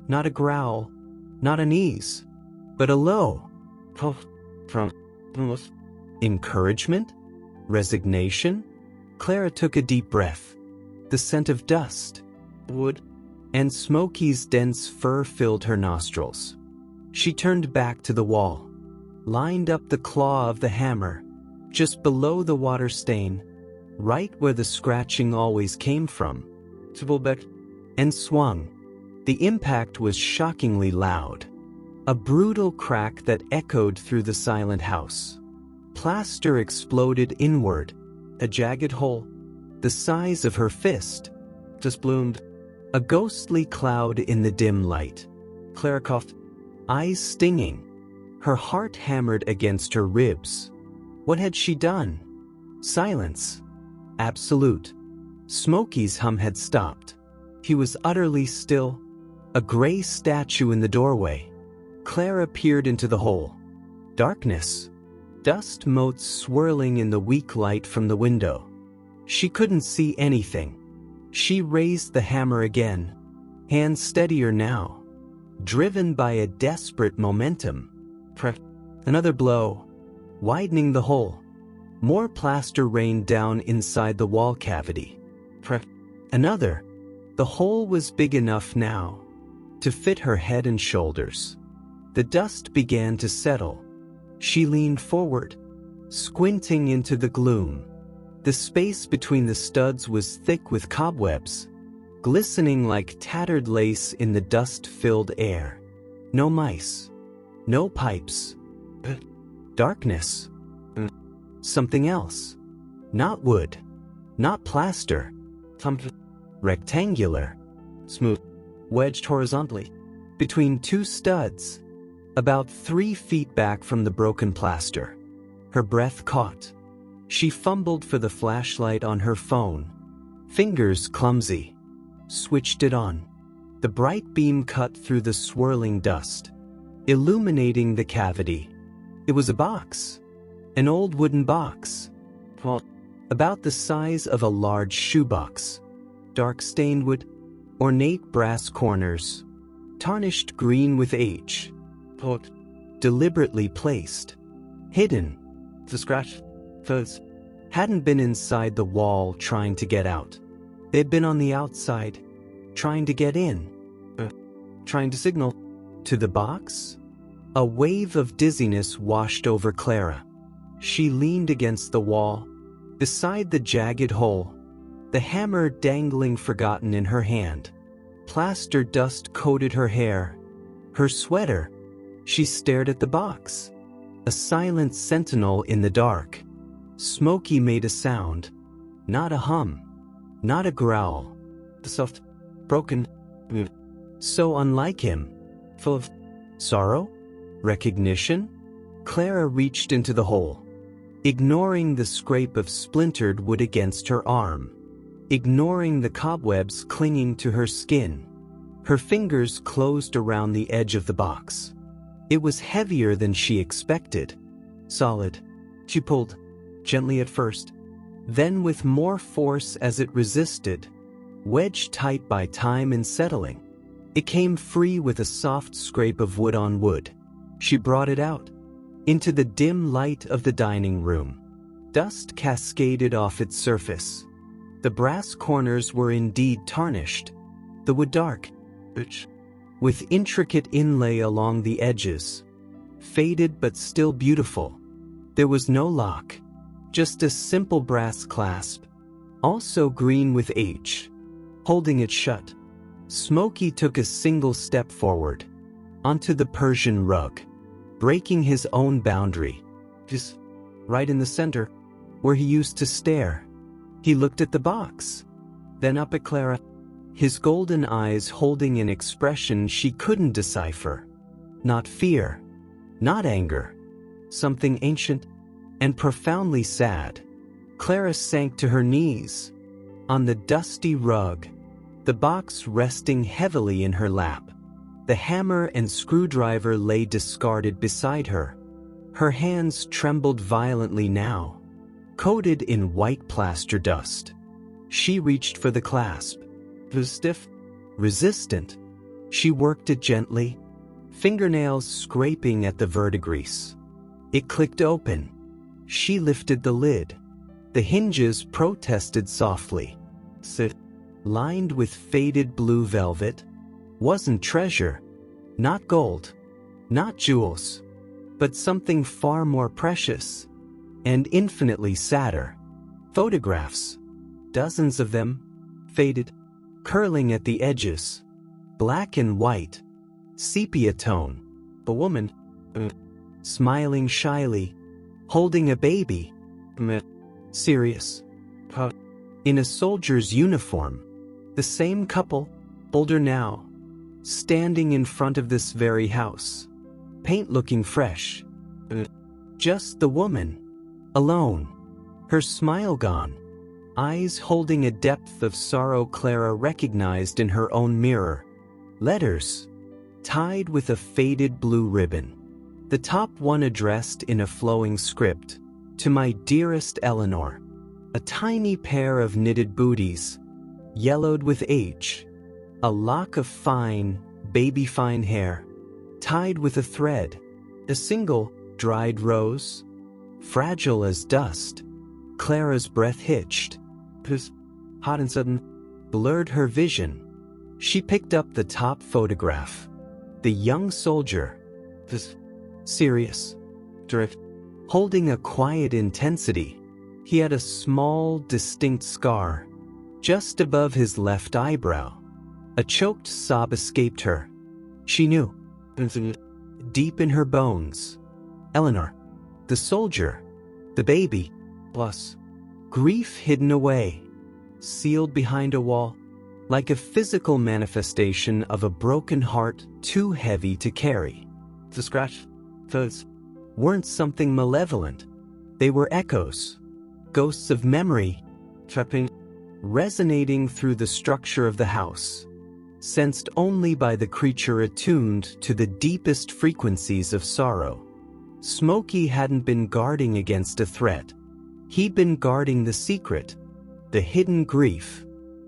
not a growl, not an ease, but a low, from encouragement, resignation. Clara took a deep breath. The scent of dust, wood, and Smokey's dense fur filled her nostrils. She turned back to the wall, lined up the claw of the hammer, just below the water stain, right where the scratching always came from, and swung. The impact was shockingly loud, a brutal crack that echoed through the silent house. Plaster exploded inward, a jagged hole, the size of her fist, just bloomed, a ghostly cloud in the dim light. Clara coughed, eyes stinging, her heart hammered against her ribs. What had she done? Silence. Absolute. Smokey's hum had stopped. He was utterly still, a gray statue in the doorway. Clara peered into the hole. Darkness. Dust motes swirling in the weak light from the window. She couldn't see anything. She raised the hammer again, hands steadier now, driven by a desperate momentum. Another blow, widening the hole. More plaster rained down inside the wall cavity. Another. The hole was big enough now to fit her head and shoulders. The dust began to settle. She leaned forward, squinting into the gloom. The space between the studs was thick with cobwebs, glistening like tattered lace in the dust-filled air. No mice. No pipes. Darkness. Something else. Not wood. Not plaster. Rectangular. Smooth. Wedged horizontally. Between 2 studs. About 3 feet back from the broken plaster. Her breath caught. She fumbled for the flashlight on her phone. Fingers clumsy. Switched it on. The bright beam cut through the swirling dust, illuminating the cavity. It was a box. An old wooden box. About the size of a large shoebox. Dark stained wood, ornate brass corners, tarnished green with age. Deliberately placed. Hidden. The scratch fuzz hadn't been inside the wall trying to get out. They'd been on the outside, trying to get in. Trying to signal to the box. A wave of dizziness washed over Clara. She leaned against the wall, beside the jagged hole, the hammer dangling forgotten in her hand. Plaster dust coated her hair, her sweater. She stared at the box. a silent sentinel in the dark. Smokey made a sound, not a hum, not a growl. The soft, broken, so unlike him, full of sorrow, recognition. Clara reached into the hole, ignoring the scrape of splintered wood against her arm, ignoring the cobwebs clinging to her skin. Her fingers closed around the edge of the box. It was heavier than she expected. Solid. She pulled, gently at first, then with more force as it resisted, wedged tight by time and settling. It came free with a soft scrape of wood on wood. She brought it out, into the dim light of the dining room. Dust cascaded off its surface. The brass corners were indeed tarnished, the wood dark, with intricate inlay along the edges. Faded but still beautiful. There was no lock, just a simple brass clasp, also green with age. Holding it shut, Smokey took a single step forward, onto the Persian rug, breaking his own boundary. Just right in the center, where he used to stare. He looked at the box, then up at Clara, his golden eyes holding an expression she couldn't decipher. Not fear, not anger, something ancient and profoundly sad. Clara sank to her knees, on the dusty rug, the box resting heavily in her lap. The hammer and screwdriver lay discarded beside her. Her hands trembled violently now, coated in white plaster dust. She reached for the clasp. It was stiff, resistant. She worked it gently, fingernails scraping at the verdigris. It clicked open. She lifted the lid. The hinges protested softly. Sit, lined with faded blue velvet. Wasn't treasure, not gold, not jewels, but something far more precious and infinitely sadder. Photographs, dozens of them, faded, curling at the edges, black and white, sepia tone. A woman, smiling shyly, holding a baby, serious, in a soldier's uniform. The same couple, older now, standing in front of this very house, paint looking fresh. Just the woman, alone, her smile gone, eyes holding a depth of sorrow Clara recognized in her own mirror. Letters, tied with a faded blue ribbon. The top one addressed in a flowing script, "To my dearest Eleanor." A tiny pair of knitted booties, yellowed with age. A lock of fine, baby-fine hair, tied with a thread. A single, dried rose, fragile as dust. Clara's breath hitched. Hot and sudden, blurred her vision. She picked up the top photograph. The young soldier, serious, holding a quiet intensity. He had a small, distinct scar, just above his left eyebrow. A choked sob escaped her. She knew, deep in her bones. Eleanor, the soldier, the baby, plus grief hidden away, sealed behind a wall, like a physical manifestation of a broken heart too heavy to carry. The scratch, those weren't something malevolent. They were echoes, ghosts of memory, resonating through the structure of the house, sensed only by the creature attuned to the deepest frequencies of sorrow. Smokey hadn't been guarding against a threat. He'd been guarding the secret, the hidden grief,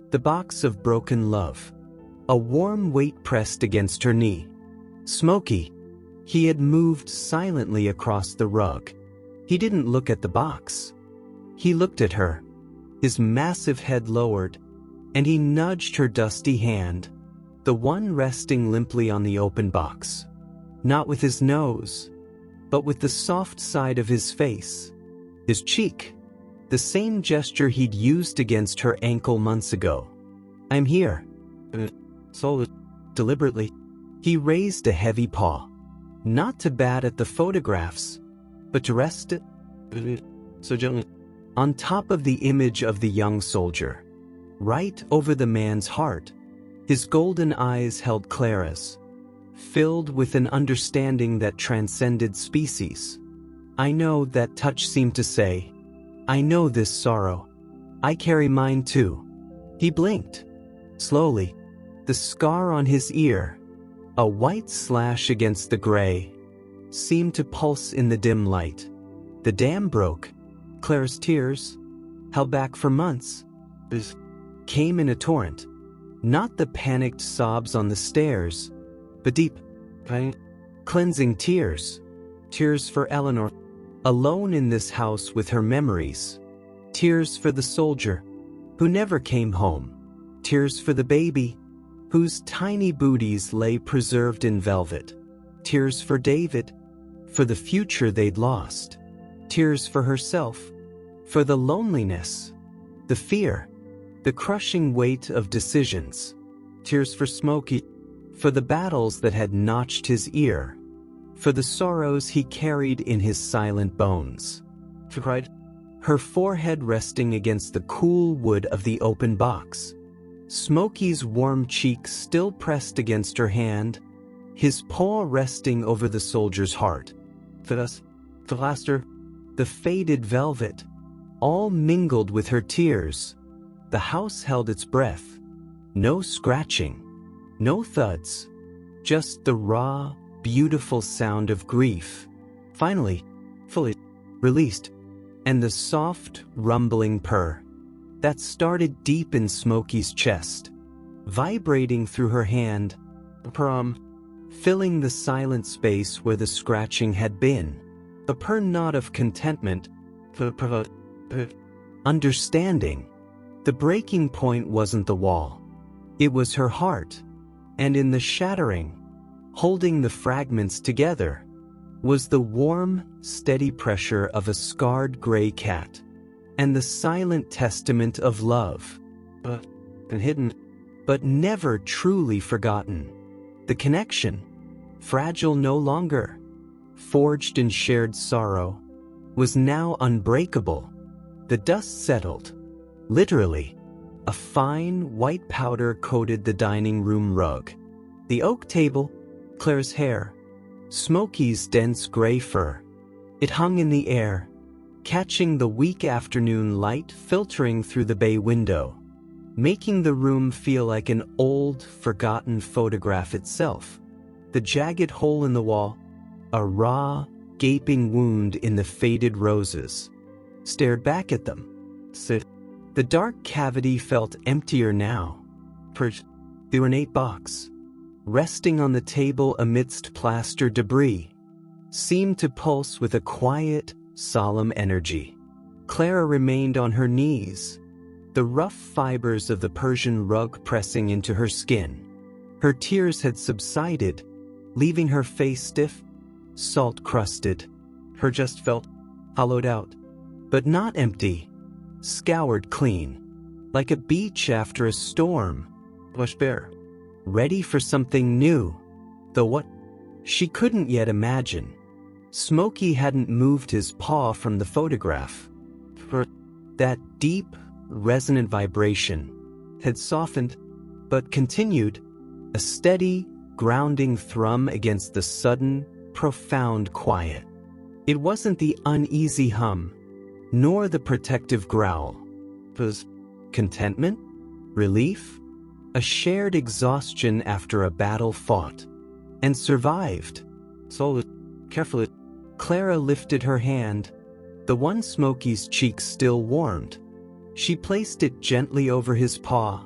the box of broken love. A warm weight pressed against her knee. Smokey. He had moved silently across the rug. He didn't look at the box. He looked at her, his massive head lowered, and he nudged her dusty hand, the one resting limply on the open box. Not with his nose, but with the soft side of his face, his cheek, the same gesture he'd used against her ankle months ago. "I'm here." So deliberately, he raised a heavy paw, not to bat at the photographs, but to rest it so gently on top of the image of the young soldier, right over the man's heart. His golden eyes held Clara's, filled with an understanding that transcended species. I know, that touch seemed to say. I know this sorrow. I carry mine too. He blinked. Slowly, the scar on his ear, a white slash against the gray, seemed to pulse in the dim light. The dam broke. Clara's tears, held back for months, came in a torrent. Not the panicked sobs on the stairs, but deep, cleansing tears. Tears for Eleanor, alone in this house with her memories. Tears for the soldier, who never came home. Tears for the baby, whose tiny booties lay preserved in velvet. Tears for David, for the future they'd lost. Tears for herself, for the loneliness, the fear, the crushing weight of decisions. Tears for Smokey, for the battles that had notched his ear, for the sorrows he carried in his silent bones. She cried, her forehead resting against the cool wood of the open box. Smokey's warm cheek still pressed against her hand, his paw resting over the soldier's heart. The plaster, the faded velvet, all mingled with her tears. The house held its breath. No scratching, no thuds, just the raw, beautiful sound of grief. Finally, fully released, and the soft, rumbling purr that started deep in Smokey's chest, vibrating through her hand, filling the silent space where the scratching had been. A purr not of contentment, understanding. The breaking point wasn't the wall. It was her heart. And in the shattering, holding the fragments together, was the warm, steady pressure of a scarred gray cat, and the silent testament of love, hidden, but never truly forgotten. The connection, fragile no longer, forged in shared sorrow, was now unbreakable. The dust settled. Literally, a fine white powder coated the dining room rug, the oak table, Clara's hair, Smokey's dense gray fur. It hung in the air, catching the weak afternoon light filtering through the bay window, making the room feel like an old, forgotten photograph itself. The jagged hole in the wall, a raw, gaping wound in the faded roses, stared back at them. The dark cavity felt emptier now. The ornate box, resting on the table amidst plaster debris, seemed to pulse with a quiet, solemn energy. Clara remained on her knees, the rough fibers of the Persian rug pressing into her skin. Her tears had subsided, leaving her face stiff, salt-crusted. Her chest felt hollowed out, but not empty, scoured clean, like a beach after a storm. Blush bare, ready for something new, though what? She couldn't yet imagine. Smokey hadn't moved his paw from the photograph. That deep, resonant vibration had softened, but continued, a steady, grounding thrum against the sudden, profound quiet. It wasn't the uneasy hum, nor the protective growl. It was contentment, relief, a shared exhaustion after a battle fought and survived. So carefully, Clara lifted her hand, the one Smokey's cheek still warmed. She placed it gently over his paw,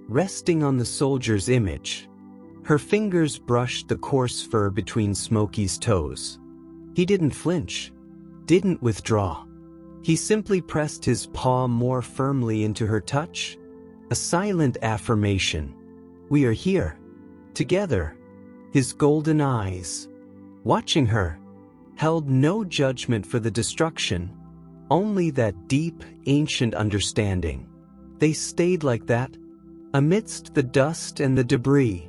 resting on the soldier's image. Her fingers brushed the coarse fur between Smokey's toes. He didn't flinch, didn't withdraw. He simply pressed his paw more firmly into her touch, a silent affirmation. We are here, together. His golden eyes, watching her, held no judgment for the destruction, only that deep, ancient understanding. They stayed like that, amidst the dust and the debris.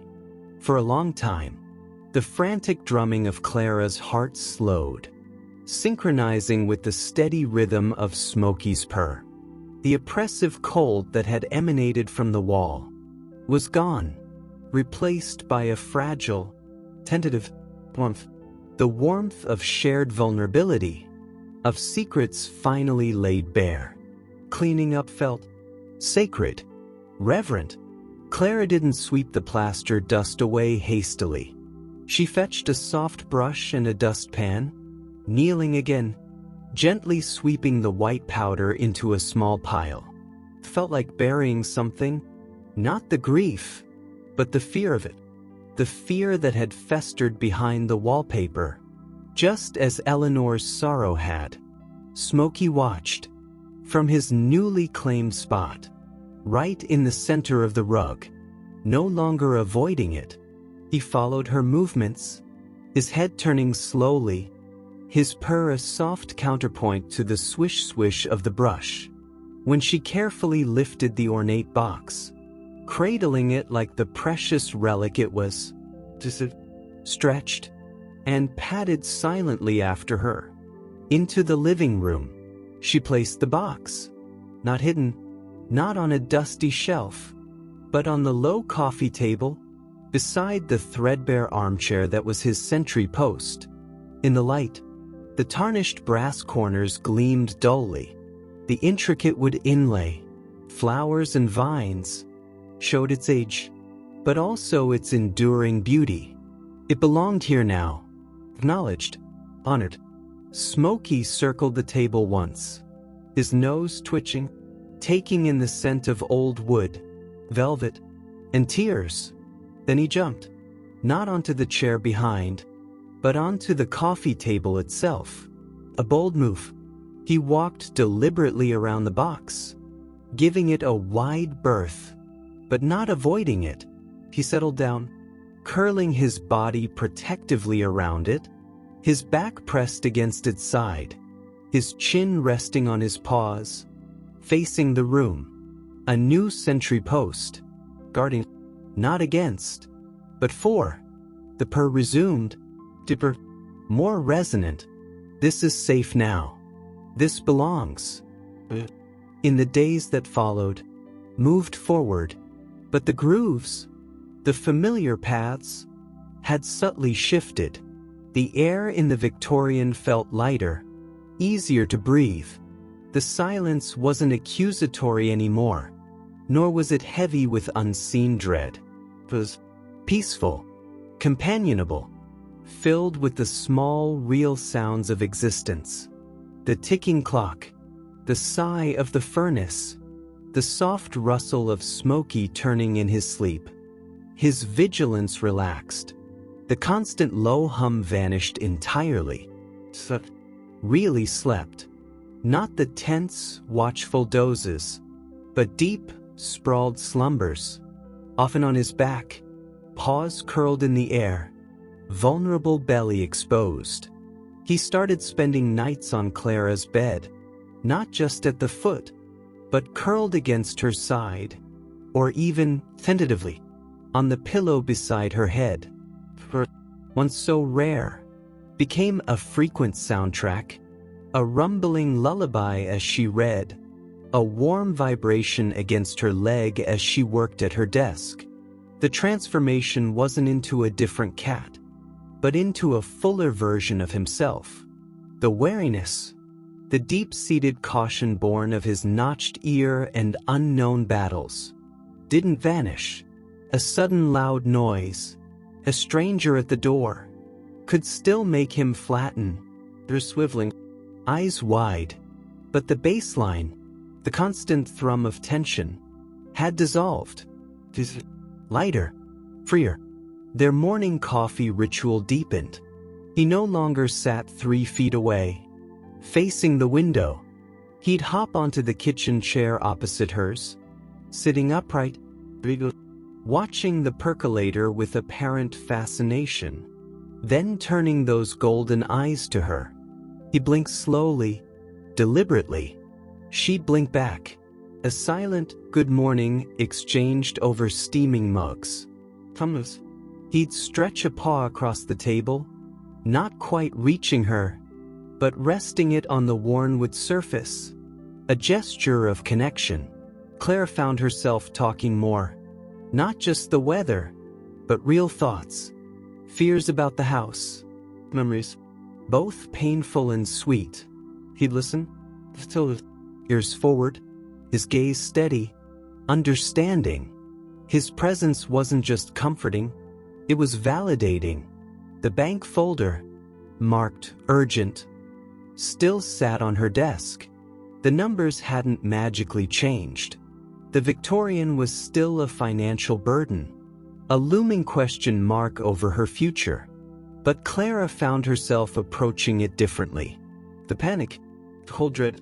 For a long time, the frantic drumming of Clara's heart slowed. synchronizing with the steady rhythm of Smokey's purr. The oppressive cold that had emanated from the wall was gone, replaced by a fragile, tentative warmth. The warmth of shared vulnerability, of secrets finally laid bare. Cleaning up felt sacred, reverent. Clara didn't sweep the plaster dust away hastily. She fetched a soft brush and a dustpan, kneeling again, gently sweeping the white powder into a small pile. Felt like burying something, not the grief, but the fear of it. The fear that had festered behind the wallpaper, just as Eleanor's sorrow had. Smokey watched, from his newly claimed spot, right in the center of the rug, no longer avoiding it. He followed her movements, his head turning slowly, his purr a soft counterpoint to the swish-swish of the brush. When she carefully lifted the ornate box, cradling it like the precious relic it was, stretched, and padded silently after her. Into the living room, she placed the box, not hidden, not on a dusty shelf, but on the low coffee table, beside the threadbare armchair that was his sentry post. In the light, the tarnished brass corners gleamed dully. The intricate wood inlay, flowers and vines, showed its age, but also its enduring beauty. It belonged here now, acknowledged, honored. Smokey circled the table once, his nose twitching, taking in the scent of old wood, velvet, and tears. Then he jumped, not onto the chair behind, but onto the coffee table itself. A bold move. He walked deliberately around the box, giving it a wide berth, but not avoiding it. He settled down, curling his body protectively around it, his back pressed against its side, his chin resting on his paws, facing the room. A new sentry post, guarding, not against, but for. The purr resumed, deeper, more resonant. This is safe now. This belongs. In the days that followed, moved forward, but the grooves, the familiar paths, had subtly shifted. The air in the Victorian felt lighter, easier to breathe. The silence wasn't accusatory anymore, nor was it heavy with unseen dread. It was peaceful, companionable, filled with the small, real sounds of existence. The ticking clock, the sigh of the furnace, the soft rustle of Smokey turning in his sleep. His vigilance relaxed. The constant low hum vanished entirely. Really slept. Not the tense, watchful dozes, but deep, sprawled slumbers. Often on his back, paws curled in the air, vulnerable belly exposed. He started spending nights on Clara's bed, not just at the foot, but curled against her side, or even, tentatively, on the pillow beside her head. For once so rare, became a frequent soundtrack, a rumbling lullaby as she read, a warm vibration against her leg as she worked at her desk. The transformation wasn't into a different cat, but into a fuller version of himself. The wariness, the deep-seated caution born of his notched ear and unknown battles, didn't vanish. A sudden loud noise, a stranger at the door, could still make him flatten, their swiveling, eyes wide. But the baseline, the constant thrum of tension, had dissolved. Lighter, freer. Their morning coffee ritual deepened. He no longer sat 3 feet away, facing the window. He'd hop onto the kitchen chair opposite hers, sitting upright, watching the percolator with apparent fascination, then turning those golden eyes to her. He blinked slowly, deliberately. She'd blink back. A silent good morning exchanged over steaming mugs. He'd stretch a paw across the table, not quite reaching her, but resting it on the worn wood surface. A gesture of connection. Clara found herself talking more. Not just the weather, but real thoughts. Fears about the house. Memories. Both painful and sweet. He'd listen. Ears forward. His gaze steady. Understanding. His presence wasn't just comforting. It was validating. The bank folder, marked urgent, still sat on her desk. The numbers hadn't magically changed. The Victorian was still a financial burden, a looming question mark over her future. But Clara found herself approaching it differently. The panic, whole dread,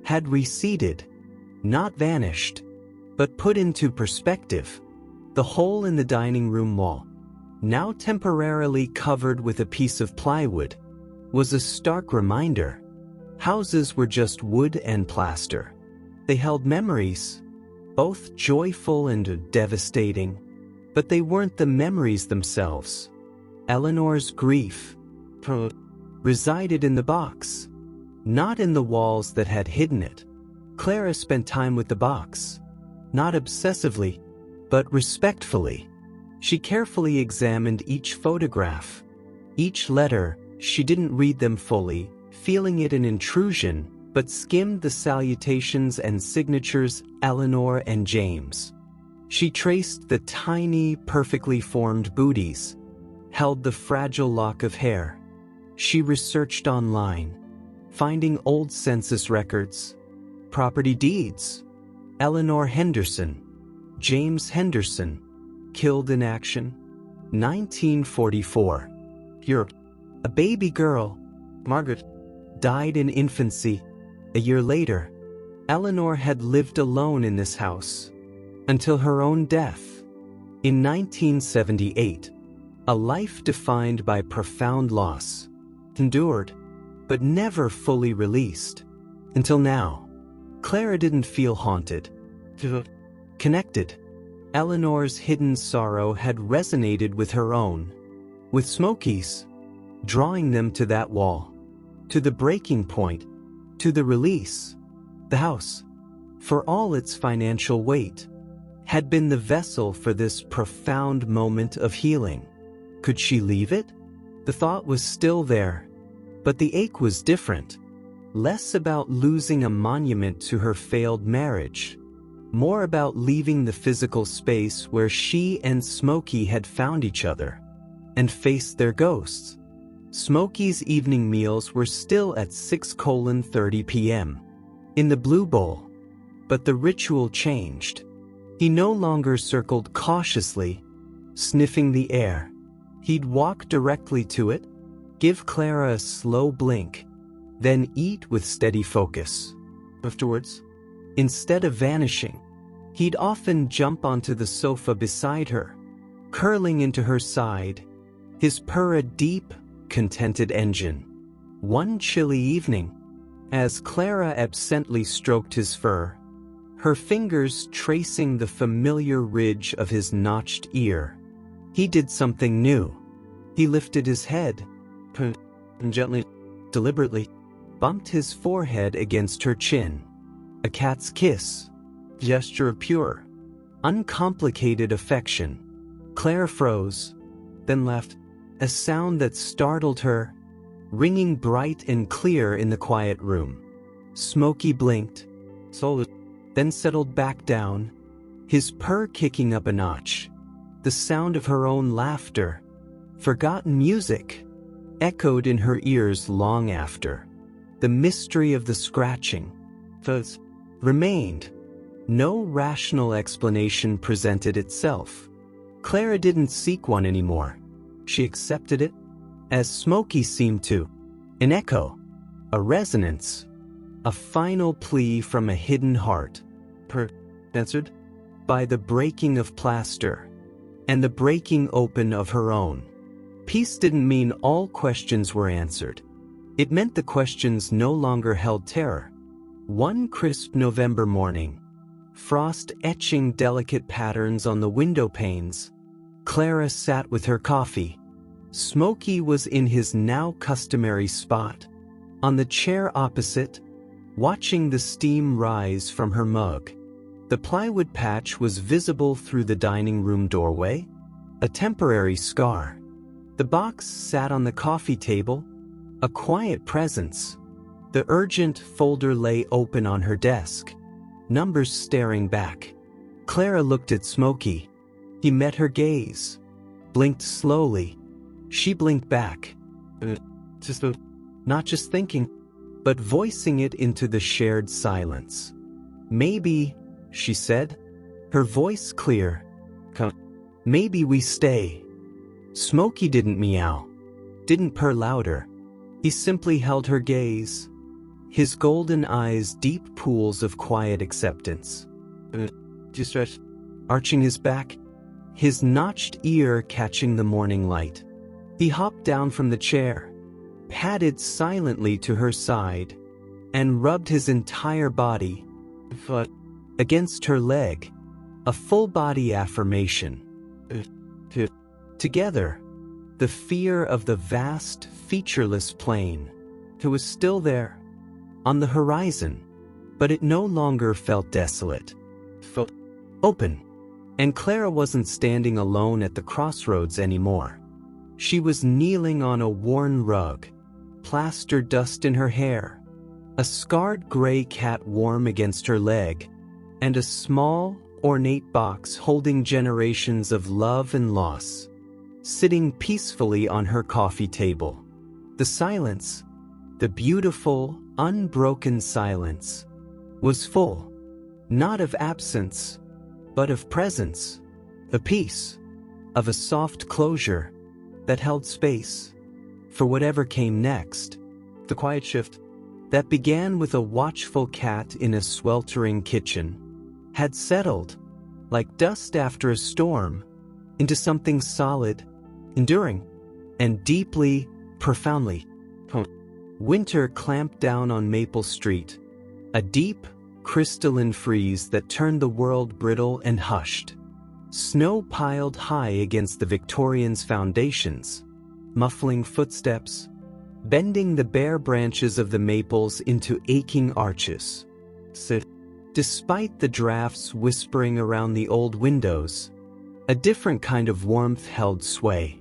had receded, not vanished, but put into perspective. The hole in the dining room wall, now temporarily covered with a piece of plywood, was a stark reminder. Houses were just wood and plaster. They held memories, both joyful and devastating, but they weren't the memories themselves. Eleanor's grief resided in the box, not in the walls that had hidden it. Clara spent time with the box, not obsessively, but respectfully. She carefully examined each photograph, each letter. She didn't read them fully, feeling it an intrusion, but skimmed the salutations and signatures, Eleanor and James. She traced the tiny, perfectly formed booties, held the fragile lock of hair. She researched online, finding old census records, property deeds. Eleanor Henderson, James Henderson, killed in action, 1944. Europe. A baby girl, Margaret, died in infancy. A year later, Eleanor had lived alone in this house until her own death. In 1978, a life defined by profound loss, endured, but never fully released. Until now, Clara didn't feel haunted, connected. Eleanor's hidden sorrow had resonated with her own, with Smokey's, drawing them to that wall, to the breaking point, to the release. The house, for all its financial weight, had been the vessel for this profound moment of healing. Could she leave it? The thought was still there, but the ache was different. Less about losing a monument to her failed marriage, more about leaving the physical space where she and Smokey had found each other and faced their ghosts. Smokey's evening meals were still at 6:30 p.m. in the Blue Bowl, but the ritual changed. He no longer circled cautiously, sniffing the air. He'd walk directly to it, give Clara a slow blink, then eat with steady focus. Afterwards, instead of vanishing, he'd often jump onto the sofa beside her, curling into her side, his purr a deep, contented engine. One chilly evening, as Clara absently stroked his fur, her fingers tracing the familiar ridge of his notched ear, he did something new. He lifted his head, and gently, deliberately, bumped his forehead against her chin. A cat's kiss, gesture of pure, uncomplicated affection. Claire froze, then laughed, a sound that startled her, ringing bright and clear in the quiet room. Smokey blinked, then settled back down, his purr kicking up a notch. The sound of her own laughter, forgotten music, echoed in her ears long after. The mystery of the scratching remained. No rational explanation presented itself. Clara didn't seek one anymore. She accepted it, as Smokey seemed to. An echo, a resonance, a final plea from a hidden heart, answered by the breaking of plaster and the breaking open of her own. Peace didn't mean all questions were answered. It meant the questions no longer held terror. One crisp November morning, frost etching delicate patterns on the window panes, Clara sat with her coffee. Smokey was in his now customary spot, On the chair opposite, watching the steam rise from her mug, the plywood patch was visible through the dining room doorway, a temporary scar. The box sat on the coffee table, a quiet presence. The urgent folder lay open on her desk, numbers staring back. Clara looked at Smokey. He met her gaze, blinked slowly. She blinked back. Not just thinking, but voicing it into the shared silence. "Maybe," she said, her voice clear. "Maybe we stay." Smokey didn't meow, didn't purr louder. He simply held her gaze, his golden eyes deep pools of quiet acceptance. Arching his back, his notched ear catching the morning light. He hopped down from the chair, padded silently to her side, and rubbed his entire body against her leg, a full-body affirmation. Together, the fear of the vast, featureless plain, it was still there, on the horizon, but it no longer felt desolate. It felt open, and Clara wasn't standing alone at the crossroads anymore. She was kneeling on a worn rug, plaster dust in her hair, a scarred gray cat warm against her leg, and a small, ornate box holding generations of love and loss, sitting peacefully on her coffee table. The silence, the beautiful, unbroken silence, was full, not of absence, but of presence, a peace, of a soft closure that held space for whatever came next. The quiet shift that began with a watchful cat in a sweltering kitchen had settled, like dust after a storm, into something solid, enduring, and deeply, profoundly. Winter clamped down on Maple Street, a deep, crystalline freeze that turned the world brittle and hushed. Snow piled high against the Victorians' foundations, muffling footsteps, bending the bare branches of the maples into aching arches. Despite the drafts whispering around the old windows, a different kind of warmth held sway.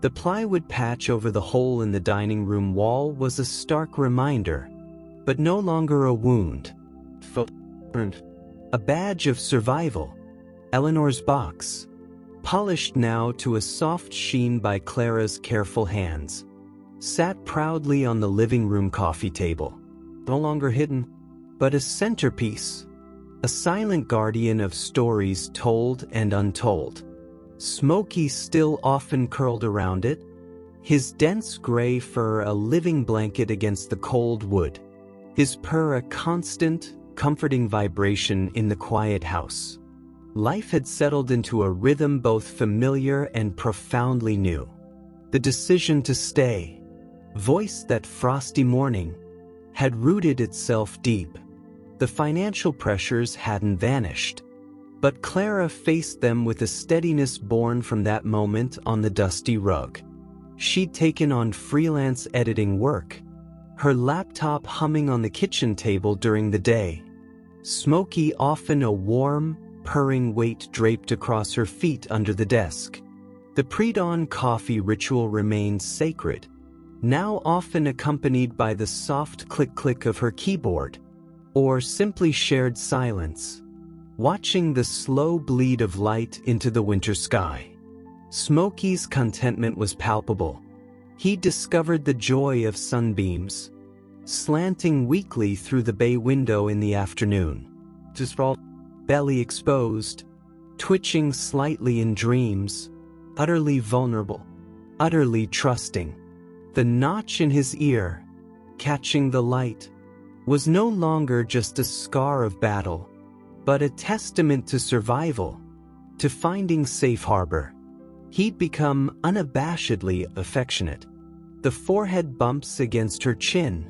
The plywood patch over the hole in the dining room wall was a stark reminder, but no longer a wound. A badge of survival. Eleanor's box, polished now to a soft sheen by Clara's careful hands, sat proudly on the living room coffee table, no longer hidden, but a centerpiece, a silent guardian of stories told and untold. Smokey still often curled around it, his dense gray fur a living blanket against the cold wood, his purr a constant, comforting vibration in the quiet house. Life had settled into a rhythm both familiar and profoundly new. The decision to stay, voiced that frosty morning, had rooted itself deep. The financial pressures hadn't vanished, but Clara faced them with a steadiness born from that moment on the dusty rug. She'd taken on freelance editing work, her laptop humming on the kitchen table during the day. Smokey often a warm, purring weight draped across her feet under the desk. The pre-dawn coffee ritual remained sacred, now often accompanied by the soft click-click of her keyboard, or simply shared silence, watching the slow bleed of light into the winter sky. Smokey's contentment was palpable. He discovered the joy of sunbeams, slanting weakly through the bay window in the afternoon. Just belly exposed, twitching slightly in dreams, utterly vulnerable, utterly trusting. The notch in his ear, catching the light, was no longer just a scar of battle, but a testament to survival, to finding safe harbor. He'd become unabashedly affectionate. The forehead bumps against her chin,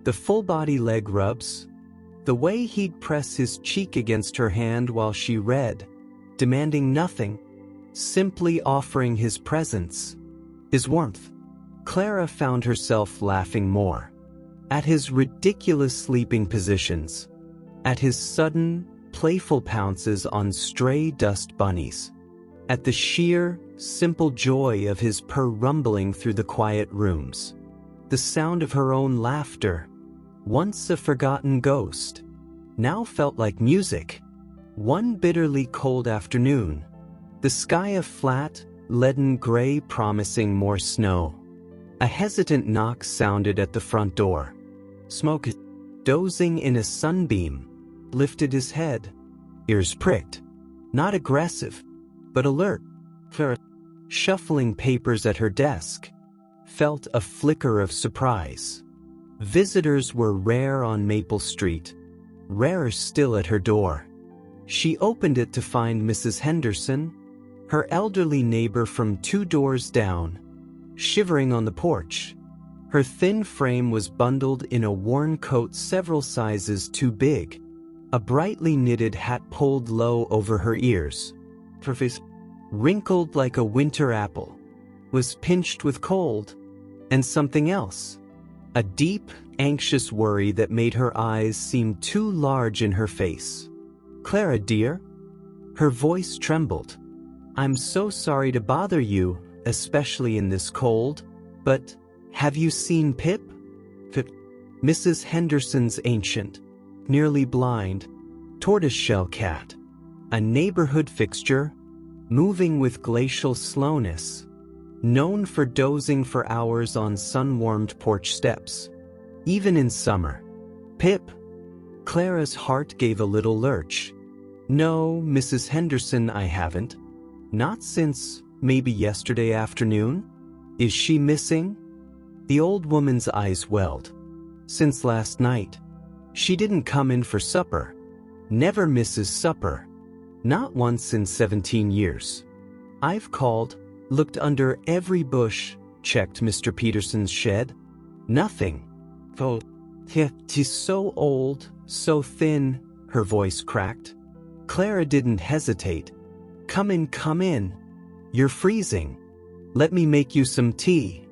the full-body leg rubs, the way he'd press his cheek against her hand while she read, demanding nothing, simply offering his presence, his warmth. Clara found herself laughing more. At his ridiculous sleeping positions. At his sudden, playful pounces on stray dust bunnies. At the sheer, simple joy of his purr rumbling through the quiet rooms. The sound of her own laughter, once a forgotten ghost, now felt like music. One bitterly cold afternoon, the sky a flat, leaden gray promising more snow. A hesitant knock sounded at the front door. Smoke, dozing in a sunbeam, lifted his head, ears pricked. Not aggressive, but alert. Shuffling papers at her desk, felt a flicker of surprise. Visitors were rare on Maple Street, rarer still at her door. She opened it to find Mrs. Henderson, her elderly neighbor from 2 doors down, shivering on the porch. Her thin frame was bundled in a worn coat several sizes too big. A brightly knitted hat pulled low over her ears. Her face, wrinkled like a winter apple, was pinched with cold, and something else. A deep, anxious worry that made her eyes seem too large in her face. "Clara, dear?" Her voice trembled. "I'm so sorry to bother you, especially in this cold, but have you seen Pip?" Pip, Mrs. Henderson's ancient, nearly blind, tortoiseshell cat. A neighborhood fixture, moving with glacial slowness, known for dozing for hours on sun-warmed porch steps. Even in summer. "Pip?" Clara's heart gave a little lurch. "No, Mrs. Henderson, I haven't. Not since, maybe yesterday afternoon. Is she missing?" The old woman's eyes welled. "Since last night. She didn't come in for supper. Never misses supper. Not once in 17 years. I've called, looked under every bush, checked Mr. Peterson's shed. Nothing. Oh, she's so old, so thin," her voice cracked. Clara didn't hesitate. Come in. You're freezing. Let me make you some tea."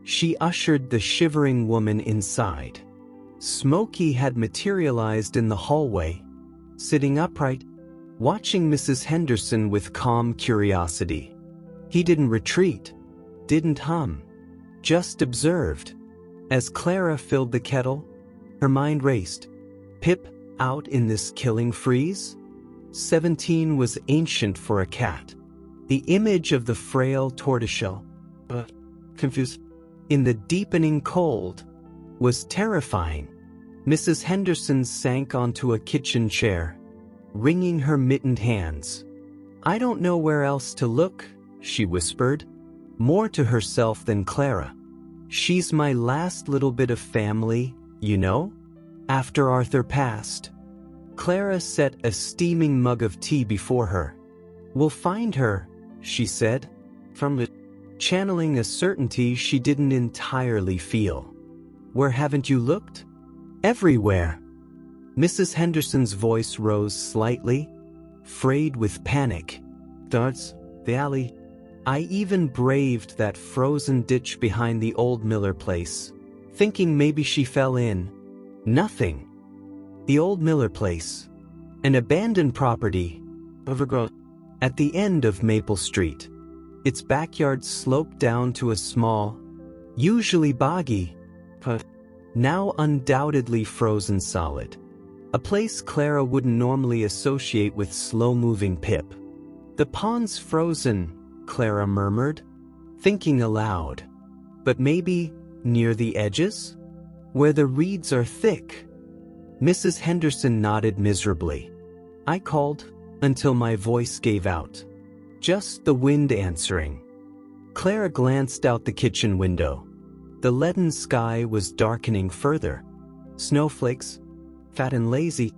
She ushered the shivering woman inside. Smokey had materialized in the hallway, sitting upright, watching Mrs. Henderson with calm curiosity. He didn't retreat, didn't hum, just observed. As Clara filled the kettle, her mind raced. Pip out in this killing freeze? 17 was ancient for a cat. The image of the frail tortoiseshell, confused, in the deepening cold, was terrifying. Mrs. Henderson sank onto a kitchen chair, wringing her mittened hands. "I don't know where else to look," she whispered, more to herself than Clara. "She's my last little bit of family, you know, after Arthur passed." Clara set a steaming mug of tea before her. "We'll find her," she said, channeling a certainty she didn't entirely feel. "Where haven't you looked?" "Everywhere." Mrs. Henderson's voice rose slightly, frayed with panic. "Darts, the alley. I even braved that frozen ditch behind the old Miller place, thinking maybe she fell in. Nothing. The old Miller place. An abandoned property, overgrown, at the end of Maple Street. Its backyard sloped down to a small, usually boggy, but now undoubtedly frozen solid. A place Clara wouldn't normally associate with slow-moving Pip. The pond's frozen, Clara murmured, thinking aloud. But maybe near the edges? Where the reeds are thick? Mrs. Henderson nodded miserably. I called until my voice gave out. Just the wind answering. Clara glanced out the kitchen window. The leaden sky was darkening further. Snowflakes, fat and lazy,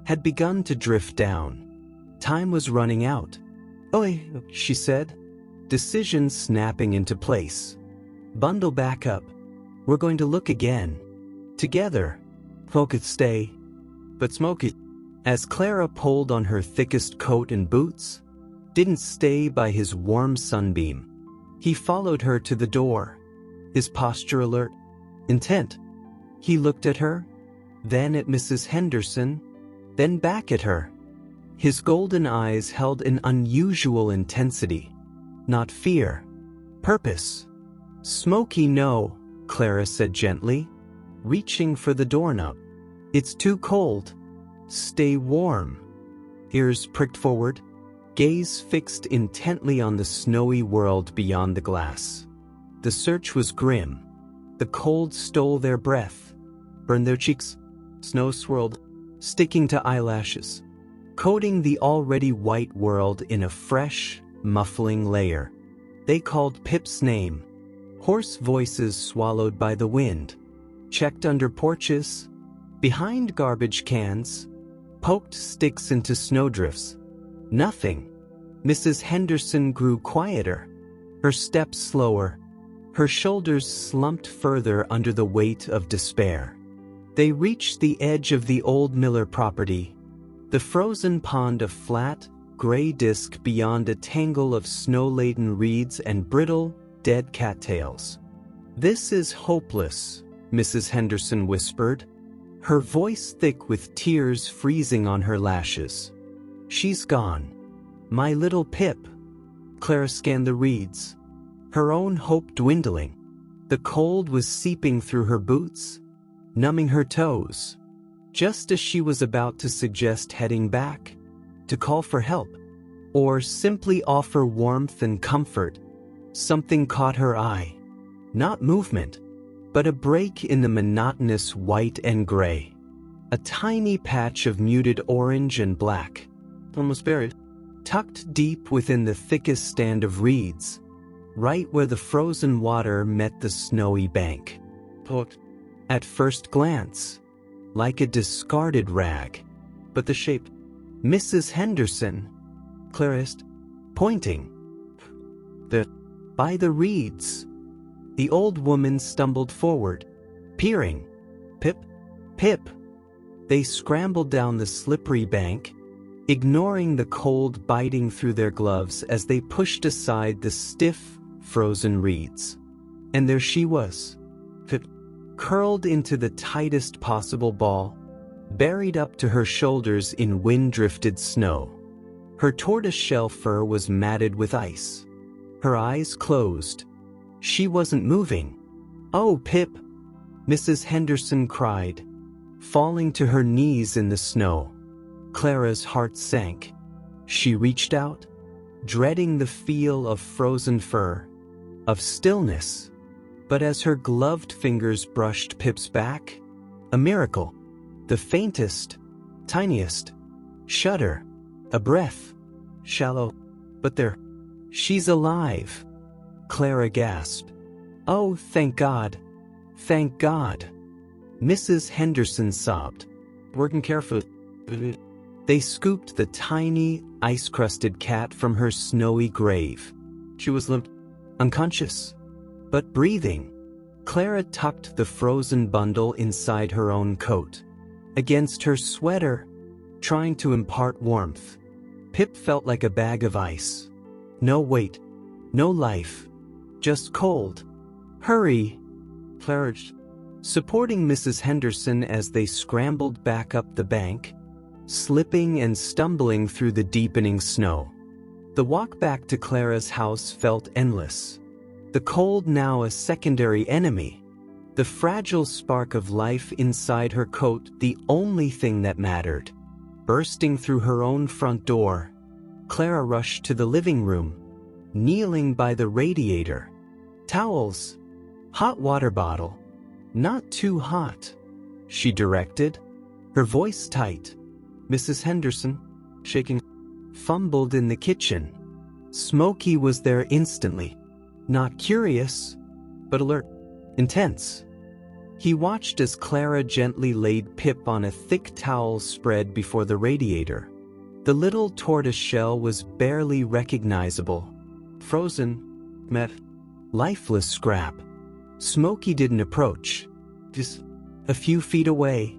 had begun to drift down. Time was running out. "Oi," she said, decision snapping into place. "Bundle back up. We're going to look again. Together. Focus stay. But Smokey," as Clara pulled on her thickest coat and boots, didn't stay by his warm sunbeam. He followed her to the door, his posture alert, intent. He looked at her, then at Mrs. Henderson, then back at her. His golden eyes held an unusual intensity. Not fear. Purpose. "Smokey, no," Clara said gently, reaching for the doorknob. "It's too cold. Stay warm." Ears pricked forward, gaze fixed intently on the snowy world beyond the glass. The search was grim. The cold stole their breath, burned their cheeks. Snow swirled, sticking to eyelashes, coating the already white world in a fresh, muffling layer. They called Pip's name. Hoarse voices swallowed by the wind, checked under porches, behind garbage cans, poked sticks into snowdrifts. Nothing. Mrs. Henderson grew quieter, her steps slower, her shoulders slumped further under the weight of despair. They reached the edge of the old Miller property, the frozen pond of flat, gray disk beyond a tangle of snow-laden reeds and brittle, dead cattails. "This is hopeless," Mrs. Henderson whispered, her voice thick with tears freezing on her lashes. "She's gone. My little Pip." Clara scanned the reeds, her own hope dwindling. The cold was seeping through her boots, numbing her toes. Just as she was about to suggest heading back, to call for help, or simply offer warmth and comfort, something caught her eye. Not movement, but a break in the monotonous white and gray. A tiny patch of muted orange and black, almost buried, tucked deep within the thickest stand of reeds, right where the frozen water met the snowy bank. At first glance, like a discarded rag, but the shape. "Mrs. Henderson," Clarist, pointing. By the reeds. The old woman stumbled forward, peering. "Pip, Pip." They scrambled down the slippery bank, ignoring the cold biting through their gloves as they pushed aside the stiff, frozen reeds. And there she was, Pip, curled into the tightest possible ball, buried up to her shoulders in wind-drifted snow. Her tortoiseshell fur was matted with ice. Her eyes closed. She wasn't moving. "Oh, Pip," Mrs. Henderson cried, falling to her knees in the snow. Clara's heart sank. She reached out, dreading the feel of frozen fur, of stillness. But as her gloved fingers brushed Pip's back, a miracle. The faintest, tiniest shudder, a breath, shallow, but there. "She's alive," Clara gasped. "Oh, thank God. Thank God." Mrs. Henderson sobbed, working carefully. They scooped the tiny, ice-crusted cat from her snowy grave. She was limp, unconscious, but breathing. Clara tucked the frozen bundle inside her own coat, against her sweater, trying to impart warmth. Pip felt like a bag of ice. No weight, no life, just cold. "Hurry," Clara urged, supporting Mrs. Henderson as they scrambled back up the bank, slipping and stumbling through the deepening snow. The walk back to Clara's house felt endless. The cold now a secondary enemy. The fragile spark of life inside her coat the only thing that mattered. Bursting through her own front door, Clara rushed to the living room, kneeling by the radiator. "Towels. Hot water bottle. Not too hot," she directed, her voice tight. Mrs. Henderson, shaking, fumbled in the kitchen. Smokey was there instantly. Not curious, but alert, intense. He watched as Clara gently laid Pip on a thick towel spread before the radiator. The little tortoise shell was barely recognizable. Frozen, lifeless scrap. Smokey didn't approach. Just a few feet away,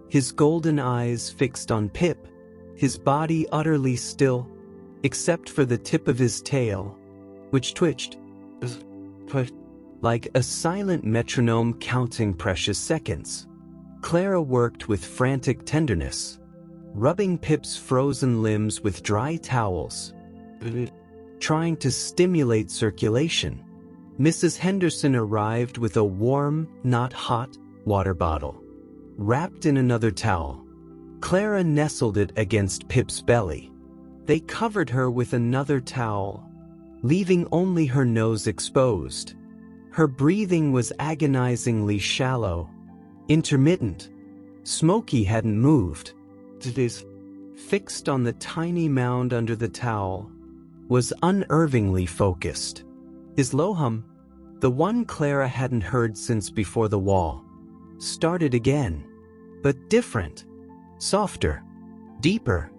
his golden eyes fixed on Pip, his body utterly still, except for the tip of his tail, which twitched, like a silent metronome counting precious seconds. Clara worked with frantic tenderness, rubbing Pip's frozen limbs with dry towels, trying to stimulate circulation. Mrs. Henderson arrived with a warm, not hot, water bottle, wrapped in another towel. Clara nestled it against Pip's belly. They covered her with another towel, leaving only her nose exposed. Her breathing was agonizingly shallow, intermittent. Smokey hadn't moved. Fixed on the tiny mound under the towel, was unnervingly focused. His low hum, the one Clara hadn't heard since before the wall, started again, but different, softer, deeper,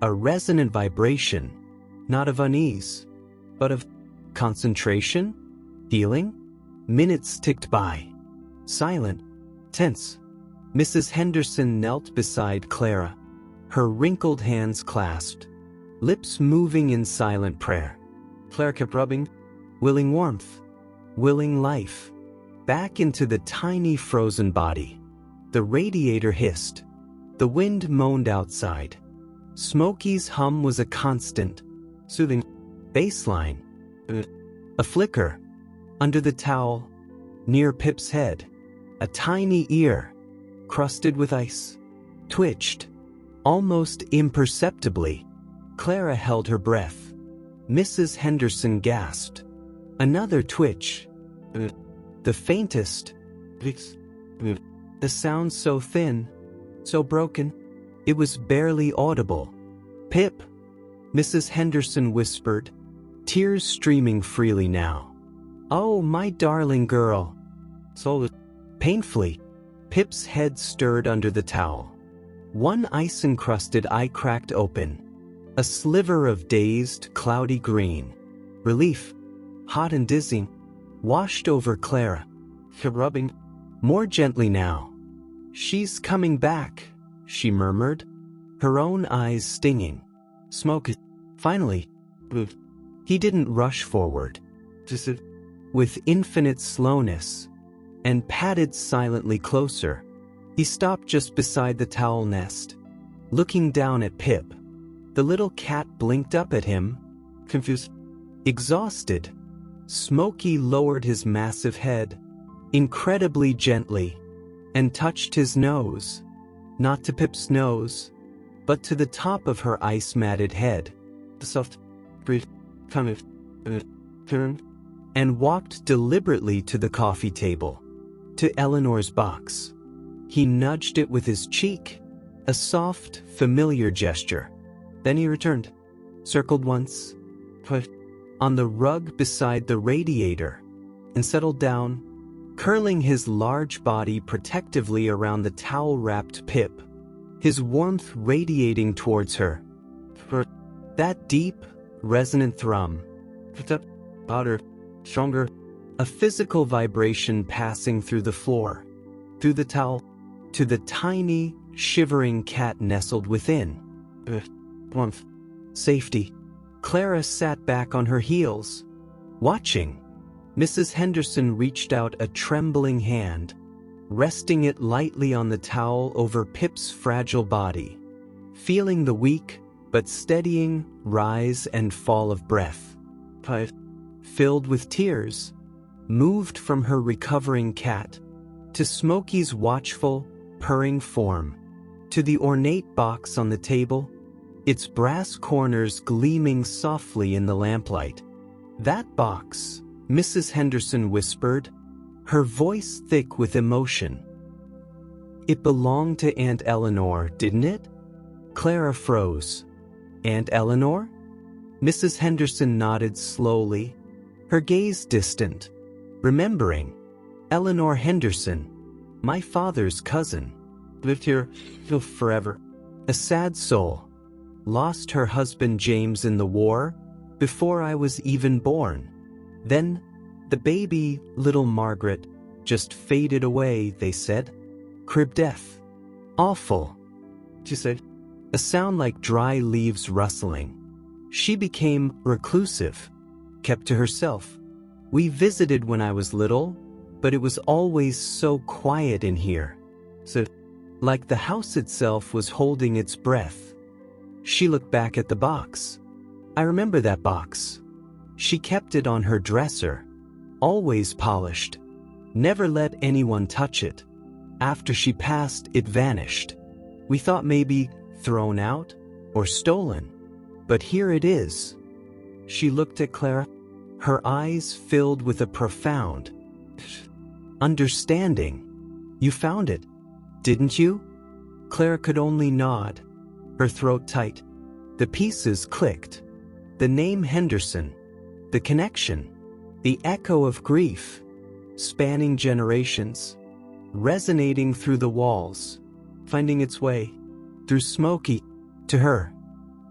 a resonant vibration, not of unease, but of concentration, healing. Minutes ticked by, silent, tense. Mrs. Henderson knelt beside Clara, her wrinkled hands clasped, lips moving in silent prayer. Clara kept rubbing, willing warmth, willing life, back into the tiny frozen body. The radiator hissed. The wind moaned outside. Smokey's hum was a constant, soothing baseline. A flicker. Under the towel, near Pip's head, a tiny ear, crusted with ice, twitched, almost imperceptibly. Clara held her breath. Mrs. Henderson gasped. Another twitch. The faintest. The sound so thin, so broken, it was barely audible. "Pip," Mrs. Henderson whispered, tears streaming freely now. "Oh, my darling girl." So painfully, Pip's head stirred under the towel. One ice-encrusted eye cracked open. A sliver of dazed, cloudy green. Relief, hot and dizzying, washed over Clara. Rubbing more gently now. "She's coming back," she murmured, her own eyes stinging. Smoke. Finally. He didn't rush forward. With infinite slowness, and padded silently closer. He stopped just beside the towel nest, looking down at Pip. The little cat blinked up at him, confused, exhausted. Smokey lowered his massive head, incredibly gently, and touched his nose, not to Pip's nose, but to the top of her ice-matted head. The soft breeze turned, and walked deliberately to the coffee table, to Eleanor's box. He nudged it with his cheek, a soft, familiar gesture. Then he returned, circled once, put on the rug beside the radiator, and settled down, curling his large body protectively around the towel-wrapped Pip, his warmth radiating towards her. For that deep, resonant thrum, louder, stronger, a physical vibration passing through the floor, through the towel, to the tiny, shivering cat nestled within. Warmth, safety. Clara sat back on her heels, watching. Mrs. Henderson reached out a trembling hand, resting it lightly on the towel over Pip's fragile body, feeling the weak but steadying rise and fall of breath. Pip, filled with tears, moved from her recovering cat to Smokey's watchful, purring form, to the ornate box on the table, its brass corners gleaming softly in the lamplight. "That box," Mrs. Henderson whispered, her voice thick with emotion. "It belonged to Aunt Eleanor, didn't it?" Clara froze. "Aunt Eleanor?" Mrs. Henderson nodded slowly, her gaze distant, remembering. "Eleanor Henderson, my father's cousin, lived here forever. A sad soul. Lost her husband James in the war, before I was even born. Then, the baby, little Margaret, just faded away, they said. Crib death. Awful," she said, a sound like dry leaves rustling. "She became reclusive, kept to herself. We visited when I was little, but it was always so quiet in here. So, like the house itself was holding its breath. She looked back at the box. I remember that box. She kept it on her dresser, always polished, never let anyone touch it. After she passed, it vanished. We thought maybe thrown out or stolen, but here it is. She looked at Clara, her eyes filled with a profound understanding. You found it, didn't you? Clara could only nod, her throat tight. The pieces clicked. The name Henderson, the connection, the echo of grief, spanning generations, resonating through the walls, finding its way through Smokey to her.